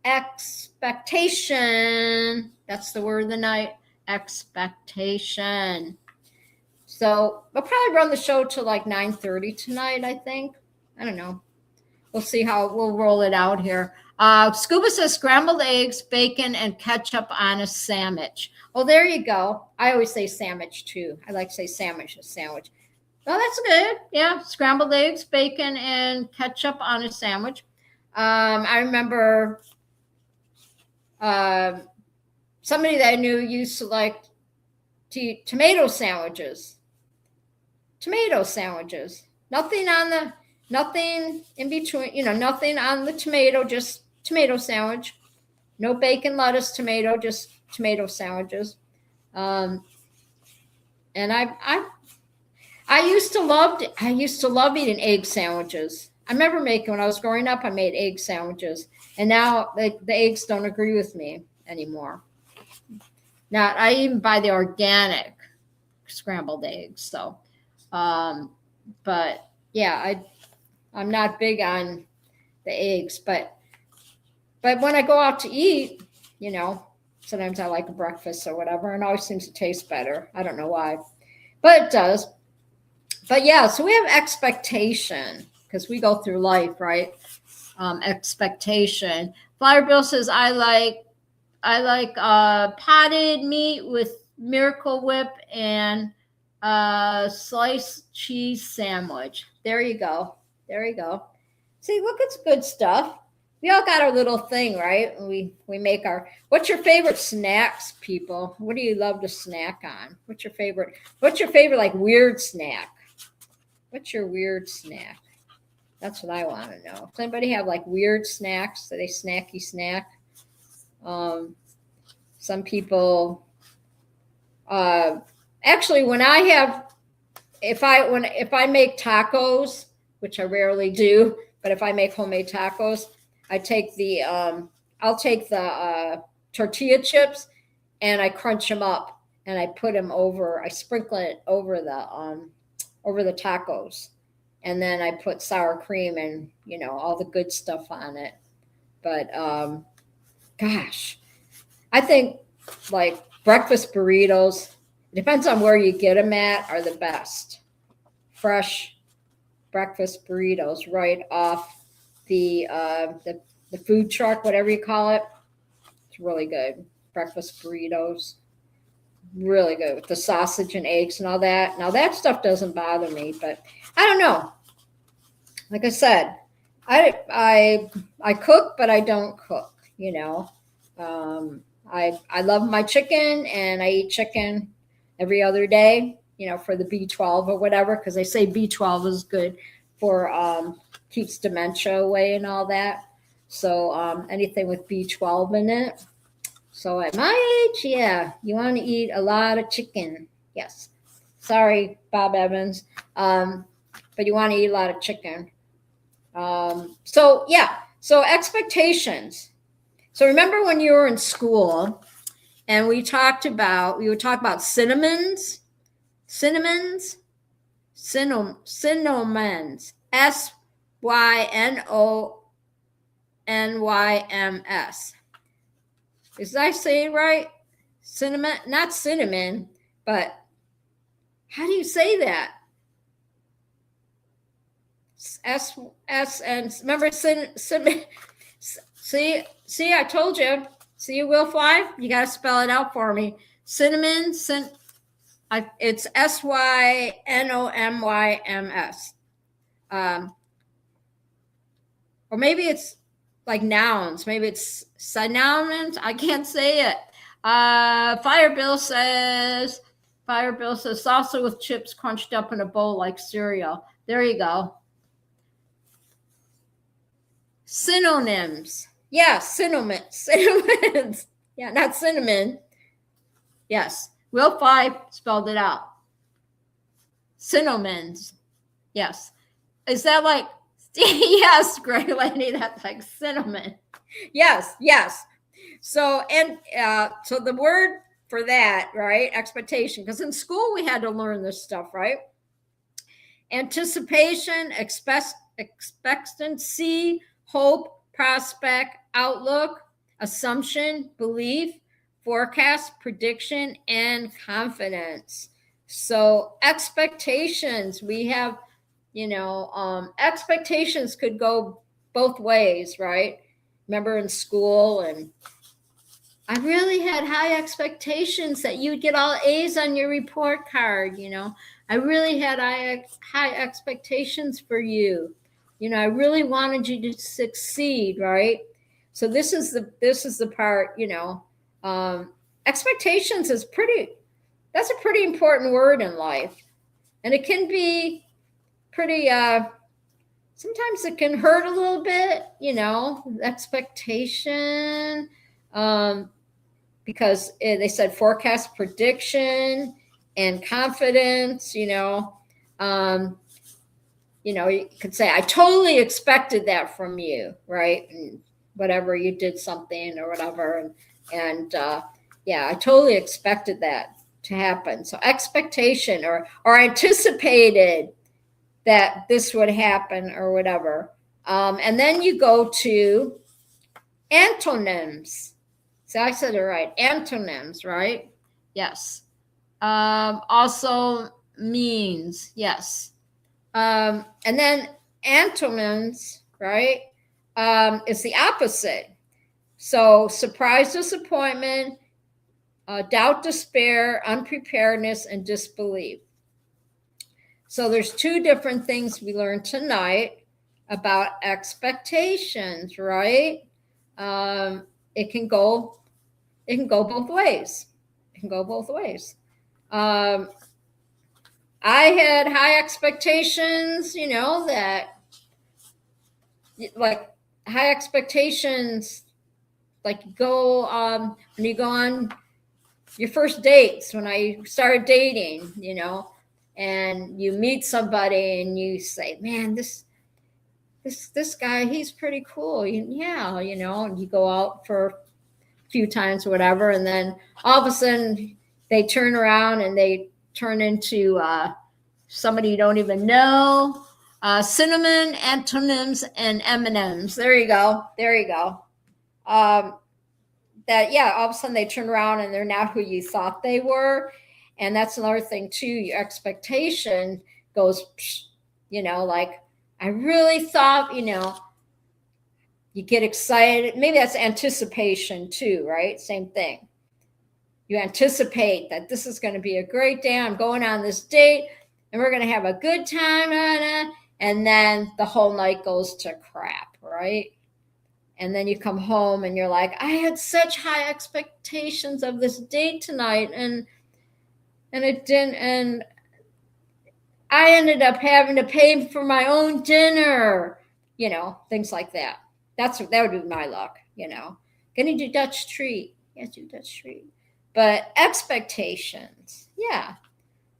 expectation. That's the word of the night, expectation. So we'll probably run the show till like 9:30 tonight, I think. I don't know. We'll see how we'll roll it out here. Scuba says scrambled eggs, bacon, and ketchup on a sandwich. Well, there you go. I always say sandwich too. I like to say sandwich, a sandwich. Well, that's good. Yeah, scrambled eggs, bacon, and ketchup on a sandwich. I remember somebody that I knew used to like to eat tomato sandwiches. Tomato sandwiches. Nothing in between, nothing on the tomato, just tomato sandwich. No bacon, lettuce, tomato, just tomato sandwiches. And I used to love eating egg sandwiches. I remember when I was growing up, I made egg sandwiches, and now the eggs don't agree with me anymore. Now I even buy the organic scrambled eggs. So, but yeah, I'm not big on the eggs, but when I go out to eat, sometimes I like a breakfast or whatever, and it always seems to taste better. I don't know why, but it does. But yeah, so we have expectation because we go through life, right? Expectation. Flower Bill says, I like potted meat with Miracle Whip and sliced cheese sandwich. There you go. See, look, it's good stuff. We all got our little thing, right? We make our. What's your favorite snacks, people? What do you love to snack on? What's your favorite like weird snack? What's your weird snack? That's what I want to know. Does anybody have like weird snacks? Are they snacky snack? Some people. Actually, when I have, if I make tacos, which I rarely do, but if I make homemade tacos, I take I'll take the tortilla chips and I crunch them up and I sprinkle it over the tacos, and then I put sour cream and all the good stuff on it. But gosh, I think like breakfast burritos, it depends on where you get them at, are the best. Fresh breakfast burritos right off the food truck, whatever you call it. It's really good. Breakfast burritos, really good with the sausage and eggs and all that. Now that stuff doesn't bother me, but I don't know. Like I said, I cook, but I don't cook. I love my chicken, and I eat chicken every other day. For the B12 or whatever, because they say B12 is good for keeps dementia away and all that. So anything with B12 in it. So at my age, yeah, you want to eat a lot of chicken. Yes. Sorry, Bob Evans. But you want to eat a lot of chicken. So yeah. So expectations. So remember when you were in school and we would talk about cinnamons, synonyms, synonyms. Is I say it right? Cinnamon, not cinnamon, but how do you say that? S and remember see, I told you. See, Will Fly? You got to spell it out for me. Cinnamon, it's SYNOMYMS. Or maybe it's like nouns. Maybe it's synonyms. I can't say it. Fire Bill says salsa with chips crunched up in a bowl like cereal. There you go. Synonyms. Yeah, synonyms. Yeah, not cinnamon. Yes. Will 5 spelled it out. Synonyms. Yes. Is that like, yes, Greg Lenny, that's like cinnamon. Yes, yes. So, and so the word for that, right? Expectation, because in school we had to learn this stuff, right? Anticipation, expectancy, hope, prospect, outlook, assumption, belief, forecast, prediction, and confidence. So expectations, we have, expectations could go both ways, right? Remember in school, and I really had high expectations that you'd get all A's on your report card. I really had high expectations for you. I really wanted you to succeed, right? So this is the part. Expectations is that's a pretty important word in life, and it can be pretty. Sometimes it can hurt a little bit, expectation. Because they said forecast, prediction, and confidence. You could say, I totally expected that from you, right? And whatever, you did something or whatever. And I totally expected that to happen. So expectation or anticipated that this would happen or whatever. And then you go to antonyms. So I said it right. Antonyms, right? Yes. Also means, yes. And then antonyms, right, is the opposite. So surprise, disappointment, doubt, despair, unpreparedness, and disbelief. So there's 2 different things we learned tonight about expectations, right? It can go both ways. I had high expectations, that like high expectations, like when you go on your first dates, when I started dating, and you meet somebody and you say, man, this guy, he's pretty cool. Yeah, and you go out for a few times or whatever, and then all of a sudden they turn around and they turn into somebody you don't even know. Cinnamon, antonyms, and M&Ms. There you go. All of a sudden they turn around and they're not who you thought they were. And that's another thing too. Your expectation goes, like, I really thought, you get excited. Maybe that's anticipation too, right? Same thing. You anticipate that this is going to be a great day. I'm going on this date and we're going to have a good time. And then the whole night goes to crap, right? And then you come home and you're like, I had such high expectations of this date tonight, and it didn't. And I ended up having to pay for my own dinner, things like that. That would be my luck, Gonna do Dutch treat. Yes, do Dutch treat. But expectations, yeah.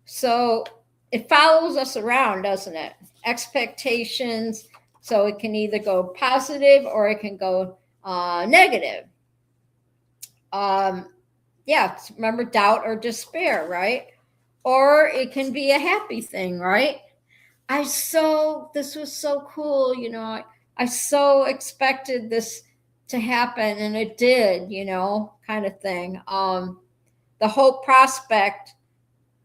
So it follows us around, doesn't it? Expectations. So it can either go positive or it can go negative. Remember, doubt or despair, right? Or it can be a happy thing, right? This was so cool, I so expected this to happen, and it did, kind of thing. The hope, prospect,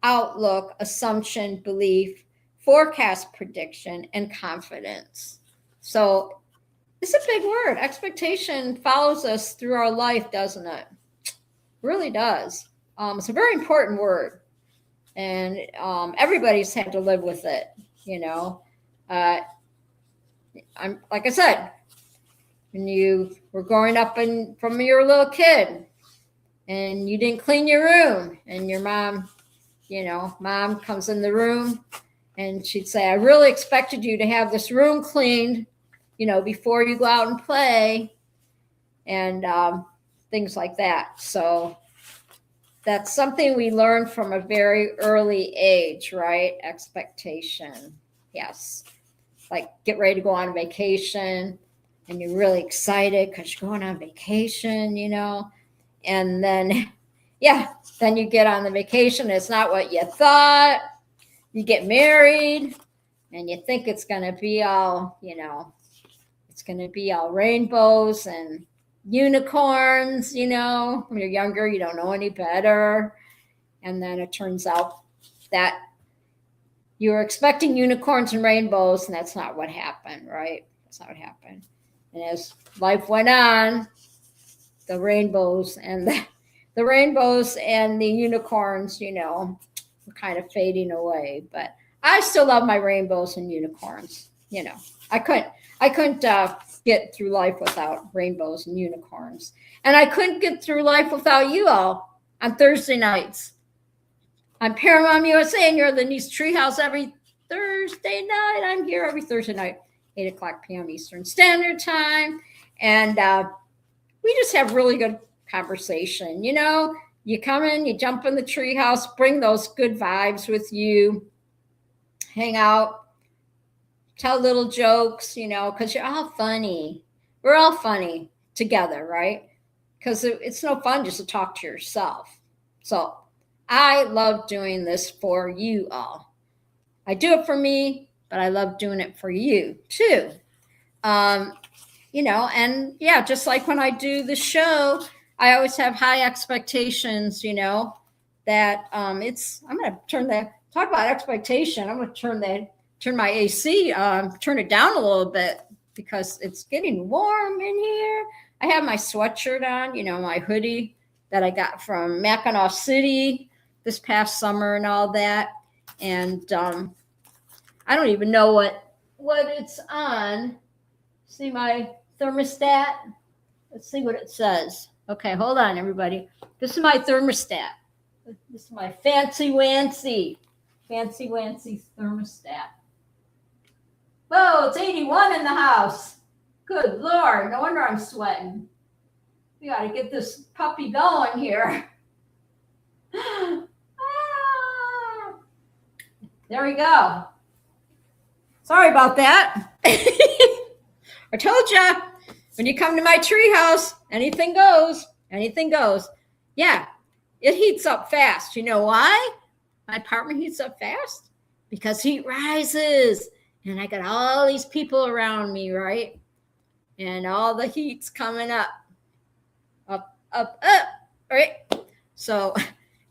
outlook, assumption, belief, forecast, prediction, and confidence. So it's a big word. Expectation follows us through our life, doesn't it? It really does. It's a very important word, and everybody's had to live with it. I'm like I said, when you were growing up from your little kid, and you didn't clean your room, and your mom, mom comes in the room and she'd say, I really expected you to have this room cleaned, before you go out and play, and things like that. So that's something we learn from a very early age, right? Expectation. Yes. Like get ready to go on vacation and you're really excited because you're going on vacation, and then, then you get on the vacation. It's not what you thought. You get married and you think it's going to be all, it's going to be all rainbows and unicorns, when you're younger, you don't know any better. And then it turns out that you were expecting unicorns and rainbows, and that's not what happened, right? That's not what happened. And as life went on, the rainbows and the unicorns, were kind of fading away. But I still love my rainbows and unicorns. I couldn't get through life without rainbows and unicorns. And I couldn't get through life without you all on Thursday nights. I'm Paramount USA, and you're Lindy's Treehouse every Thursday night. I'm here every Thursday night, 8 o'clock p.m. Eastern Standard Time. And we just have really good conversation. You come in, you jump in the treehouse, bring those good vibes with you, hang out, tell little jokes, because you're all funny. We're all funny together, right? Because it's no fun just to talk to yourself. So I love doing this for you all. I do it for me, but I love doing it for you too. Just like when I do the show, I always have high expectations, that I'm going to talk about expectation. I'm going to turn my AC, turn it down a little bit because it's getting warm in here. I have my sweatshirt on, my hoodie that I got from Mackinac City this past summer and all that. And I don't even know what it's on. See my thermostat? Let's see what it says. Okay, hold on, everybody. This is my thermostat. This is my fancy thermostat. Whoa, it's 81 in the house. Good Lord, no wonder I'm sweating. We got to get this puppy going here. There we go. Sorry about that. I told you, when you come to my treehouse, anything goes. Yeah, it heats up fast. You know why? My apartment heats up fast? Because heat rises. And I got all these people around me, right? And all the heat's coming up, right? So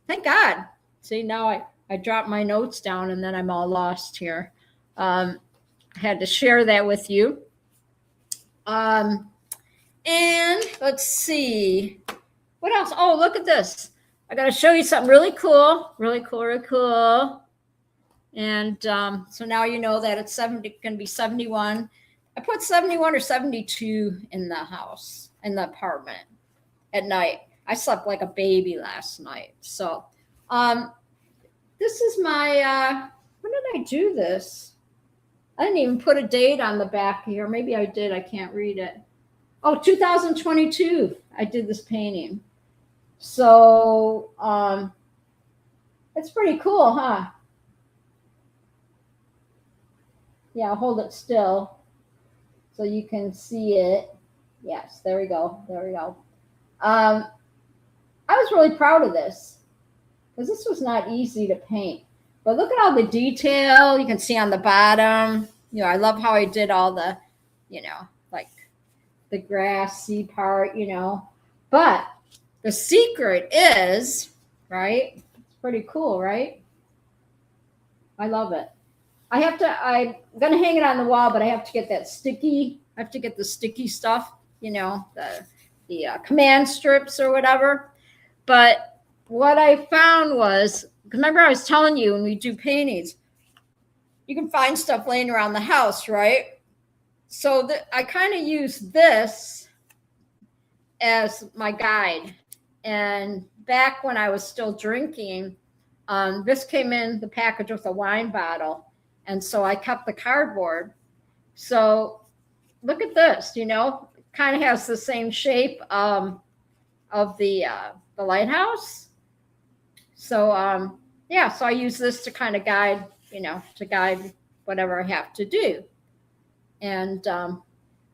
thank God. See, now I dropped my notes down and then I'm all lost here. I had to share that with you. And let's see. What else? Oh, look at this. I got to show you something really cool. And so now you know that it's going to be 71. I put 71 or 72 in the house, in the apartment at night. I slept like a baby last night. So this is my, when did I do this? I didn't even put a date on the back here. Maybe I did. I can't read it. Oh, 2022. I did this painting. So it's pretty cool, huh? Yeah, I'll hold it still so you can see it. Yes, there we go. I was really proud of this because this was not easy to paint. But look at all the detail you can see on the bottom. I love how I did all the, like the grassy part, But the secret is, right? It's pretty cool, right? I love it. I'm going to hang it on the wall, but I have to get the sticky stuff, the command strips or whatever. But what I found was, remember I was telling you when we do paintings, you can find stuff laying around the house, right? So I kind of use this as my guide. And back when I was still drinking, this came in the package with a wine bottle. And so I kept the cardboard. So look at this, kind of has the same shape of the lighthouse. So so I use this to kind of guide, to guide whatever I have to do. And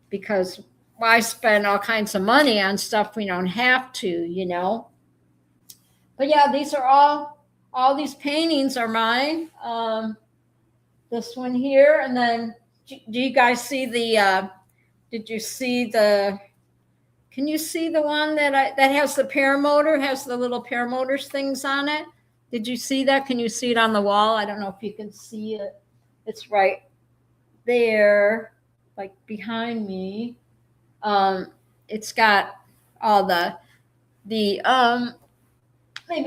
because why spend all kinds of money on stuff we don't have to. But yeah, these are all these paintings are mine. This one here, and then do you guys see the? Did you see the? Can you see the one that has the paramotor, has the little paramotors things on it? Did you see that? Can you see it on the wall? I don't know if you can see it. It's right there, like behind me. It's got all the maybe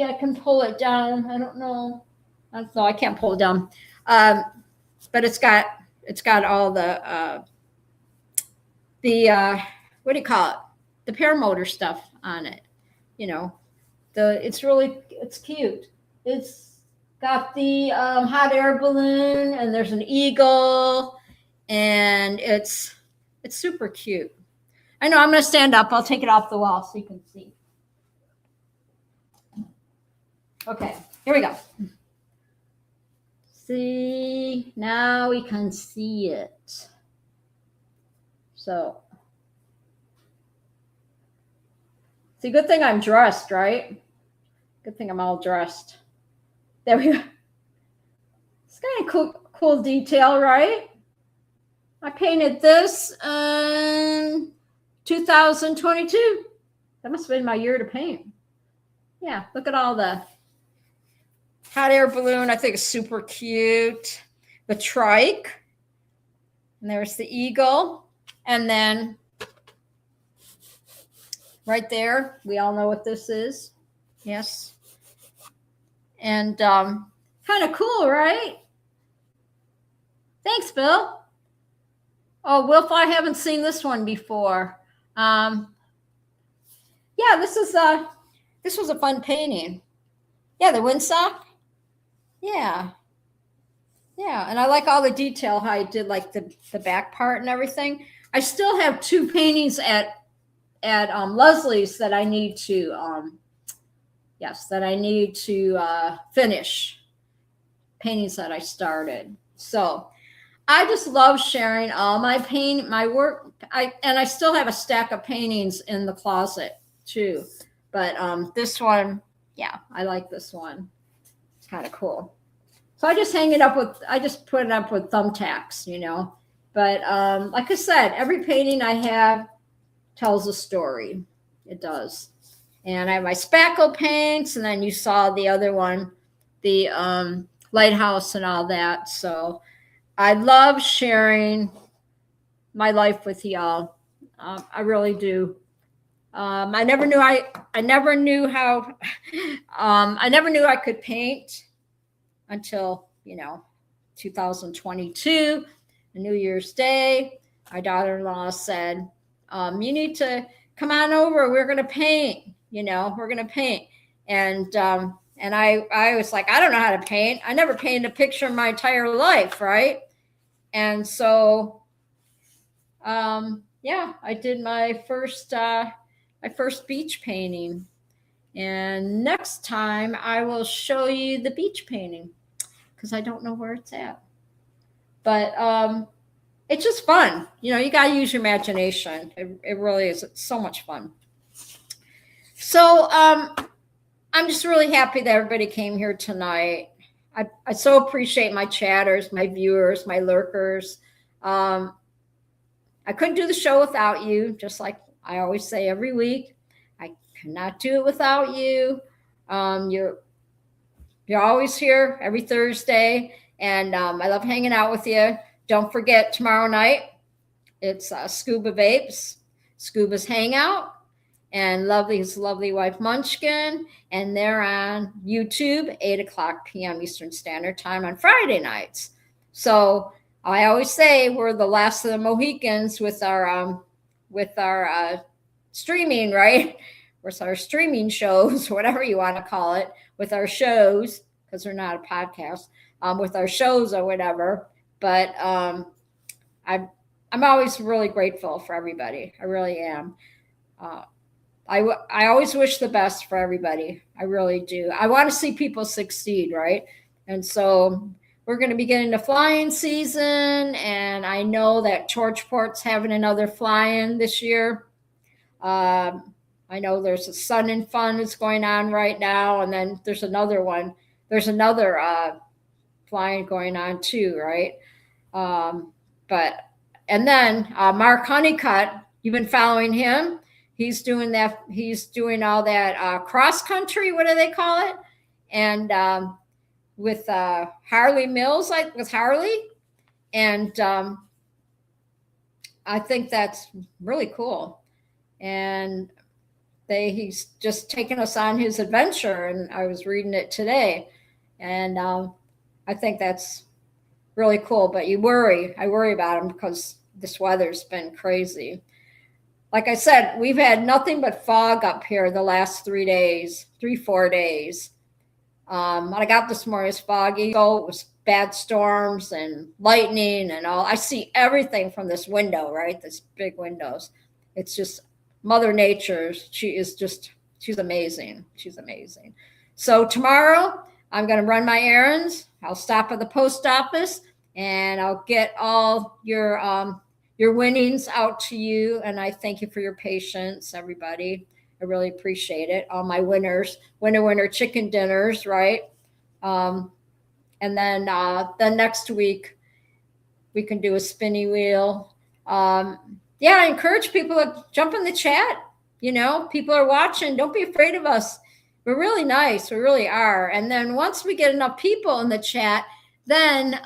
I can pull it down. I don't know. No, I can't pull it down. But it's got all the what do you call it? The paramotor stuff on it. It's cute. It's got the hot air balloon, and there's an eagle, and it's super cute. I know, I'm going to stand up. I'll take it off the wall so you can see. Okay, here we go. See, now we can see it. So, see, good thing I'm dressed, right? Good thing I'm all dressed. There we go. It's kind of cool detail, right? I painted this in 2022. That must have been my year to paint. Yeah, look at all the hot air balloon. I think it's super cute. The trike. And there's the eagle. And then right there, we all know what this is. Yes. And kind of cool, right? Thanks, Bill. Oh, Wilf, I haven't seen this one before. Yeah, this was a fun painting. Yeah, the windsock. Yeah. Yeah, and I like all the detail, how I did like the back part and everything. I still have two paintings at Leslie's that I need to finish. Paintings that I started. So I just love sharing all my work. I still have a stack of paintings in the closet too. But this one, yeah, I like this one. It's kind of cool. So I just put it up with thumbtacks, But like I said, every painting I have tells a story. It does. And I have my spackle paints, and then you saw the other one, the lighthouse and all that. So I love sharing my life with y'all. I really do. I never knew I could paint until 2022, New Year's Day. My daughter-in-law said, you need to come on over. We're going to paint. We're going to paint. And I was like, I don't know how to paint. I never painted a picture in my entire life, right? And so, I did my first beach painting. And next time I will show you the beach painting because I don't know where it's at. But it's just fun. You got to use your imagination. It really is. It's so much fun. So I'm just really happy that everybody came here tonight. I so appreciate my chatters, my viewers, my lurkers. I couldn't do the show without you, just like I always say every week. I cannot do it without you. You're always here every Thursday, and I love hanging out with you. Don't forget, tomorrow night, it's Scuba Vapes, Scuba's Hangout, and his lovely wife Munchkin, and they're on YouTube, 8:00 p.m. Eastern Standard Time on Friday nights. So I always say we're the last of the Mohicans with our streaming, right? with our streaming shows, whatever you want to call it, with our shows, because they're not a podcast, with our shows or whatever. But I'm always really grateful for everybody. I really am. I always wish the best for everybody. I really do. I want to see people succeed, right? And so we're going to be getting to flying season, and I know that Torchport's having another fly-in this year. I know there's a Sun and Fun that's going on right now, and then there's another one. There's another flying going on too, right? And then Mark Honeycutt, you've been following him. He's doing that. He's doing all that cross country. What do they call it? And with Harley Mills, like with Harley, and I think that's really cool. And he's just taken us on his adventure, and I was reading it today, and I think that's really cool. But I worry about him because this weather's been crazy. Like I said, we've had nothing but fog up here the last 4 days. When I got this morning, it was foggy. So it was bad storms and lightning and all. I see everything from this window, right? This big windows. It's just Mother Nature. She's amazing. She's amazing. So tomorrow I'm going to run my errands. I'll stop at the post office and I'll get all your winnings out to you. And I thank you for your patience, everybody. I really appreciate it. All my winners, winner chicken dinners, right? And then next week we can do a spinny wheel. I encourage people to jump in the chat. People are watching. Don't be afraid of us. We're really nice. We really are. And then once we get enough people in the chat, then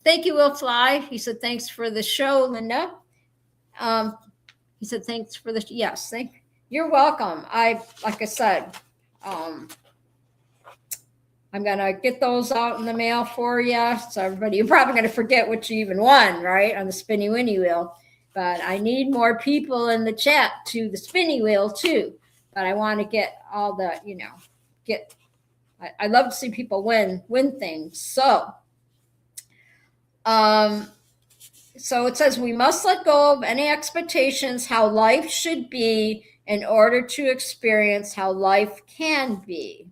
thank you, Will Fly. He said, thanks for the show, Linda. He said, thanks for the, yes, you're welcome. Like I said, I'm going to get those out in the mail for you. So everybody, you're probably going to forget what you even won, right, on the Spinny Winnie Wheel. But I need more people in the chat to the Spinny Wheel too. But I want to get all the, I love to see people win things. So it says we must let go of any expectations how life should be in order to experience how life can be.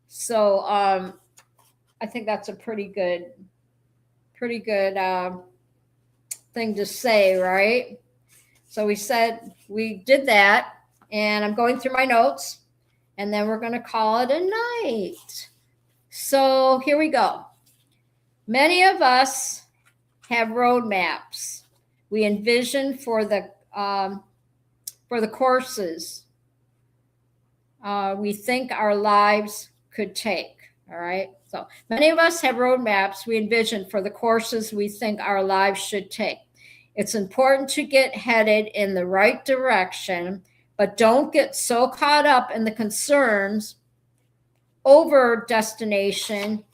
So I think that's a pretty good thing to say, right? So we said we did that, and I'm going through my notes, and then we're going to call it a night. So here we go. Many of us have roadmaps we envision for the courses we think our lives could take. All right. So many of us have roadmaps we envision for the courses we think our lives should take. It's important to get headed in the right direction, but don't get so caught up in the concerns over destination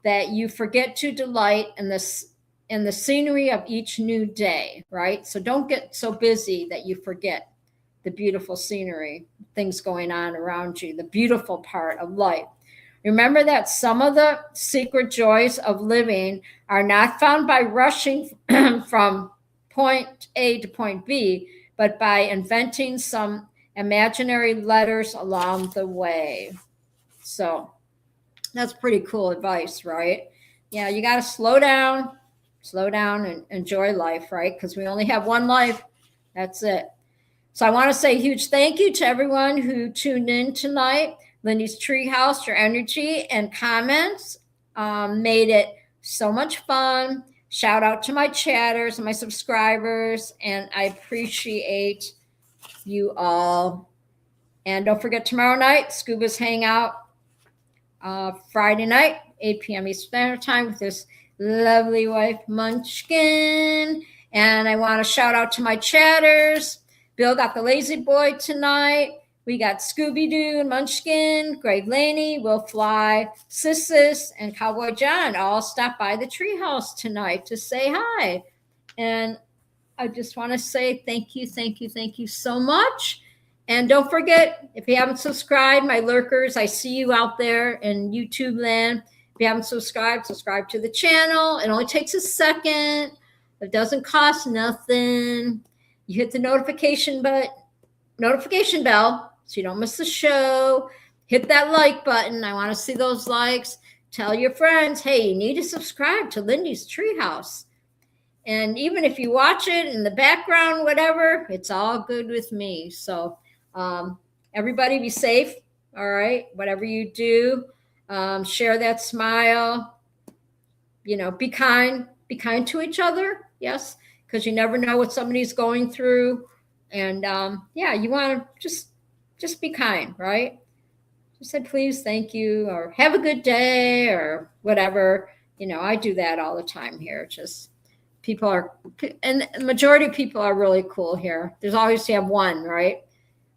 that you forget to delight in the scenery of each new day, right? So don't get so busy that you forget the beautiful scenery, things going on around you, the beautiful part of life. Remember that some of the secret joys of living are not found by rushing from point A to point B, but by inventing some imaginary letters along the way. So that's pretty cool advice, right? Yeah, you got to slow down and enjoy life, right? Because we only have one life. That's it. So I want to say a huge thank you to everyone who tuned in tonight. Lindy's Treehouse, your energy and comments made it so much fun. Shout out to my chatters and my subscribers, and I appreciate you all. And don't forget, tomorrow night, Scuba's Hangout, Friday night, 8 p.m. Eastern Standard Time with this lovely wife, Munchkin. And I want to shout out to my chatters. Bill got the lazy boy tonight. We got Scooby-Doo and Munchkin, Greg Laney, Will Fly, Sis, and Cowboy John all stopped by the Treehouse tonight to say hi. And I just want to say thank you so much. And don't forget, if you haven't subscribed, my lurkers, I see you out there in YouTube land. If you haven't subscribed, subscribe to the channel. It only takes a second. It doesn't cost nothing. You hit the notification bell so you don't miss the show. Hit that like button. I want to see those likes. Tell your friends, hey, you need to subscribe to Lindy's Treehouse. And even if you watch it in the background, whatever, it's all good with me. So everybody be safe. All right. Whatever you do, share that smile. Be kind. Be kind to each other. Yes. Because you never know what somebody's going through. And you want to just be kind, right? Just say please, thank you, or have a good day, or whatever. I do that all the time here. Just people are, and the majority of people are really cool here. There's always to have one, right?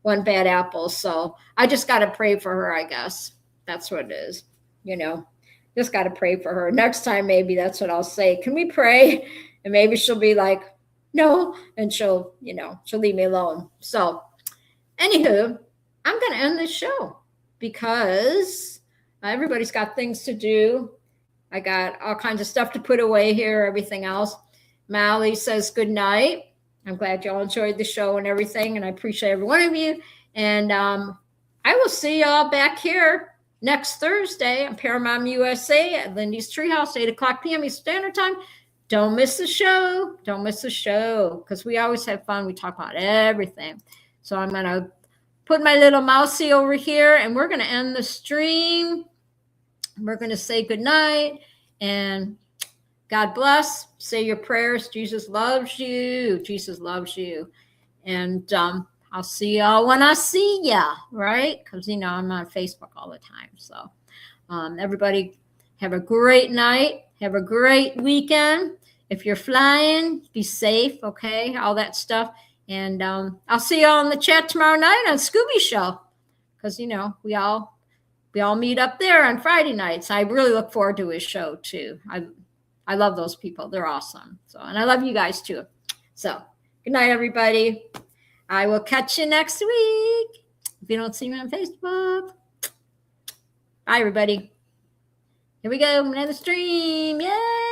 One bad apple. So I just got to pray for her, I guess. That's what it is. Just got to pray for her. Next time, maybe that's what I'll say. Can we pray? And maybe she'll be like, no. And she'll leave me alone. So anywho, I'm going to end this show because everybody's got things to do. I got all kinds of stuff to put away here, everything else. Mally says good night. I'm glad y'all enjoyed the show and everything, and I appreciate every one of you. And I will see y'all back here next Thursday on Paramount USA at Lindy's Treehouse, 8 o'clock p.m. Eastern Standard Time. Don't miss the show. Don't miss the show, because we always have fun. We talk about everything. So I'm going to put my little mousey over here, and we're going to end the stream. We're going to say good night, and God bless. Say your prayers. Jesus loves you. Jesus loves you. And I'll see y'all when I see ya, right? Because, I'm on Facebook all the time. So everybody have a great night. Have a great weekend. If you're flying, be safe, okay? All that stuff. And I'll see y'all in the chat tomorrow night on Scooby Show. Because, we all meet up there on Friday nights. I really look forward to his show, too. I love those people. They're awesome. So, and I love you guys, too. So, good night, everybody. I will catch you next week. If you don't see me on Facebook. Bye, everybody. Here we go. Another stream. Yay!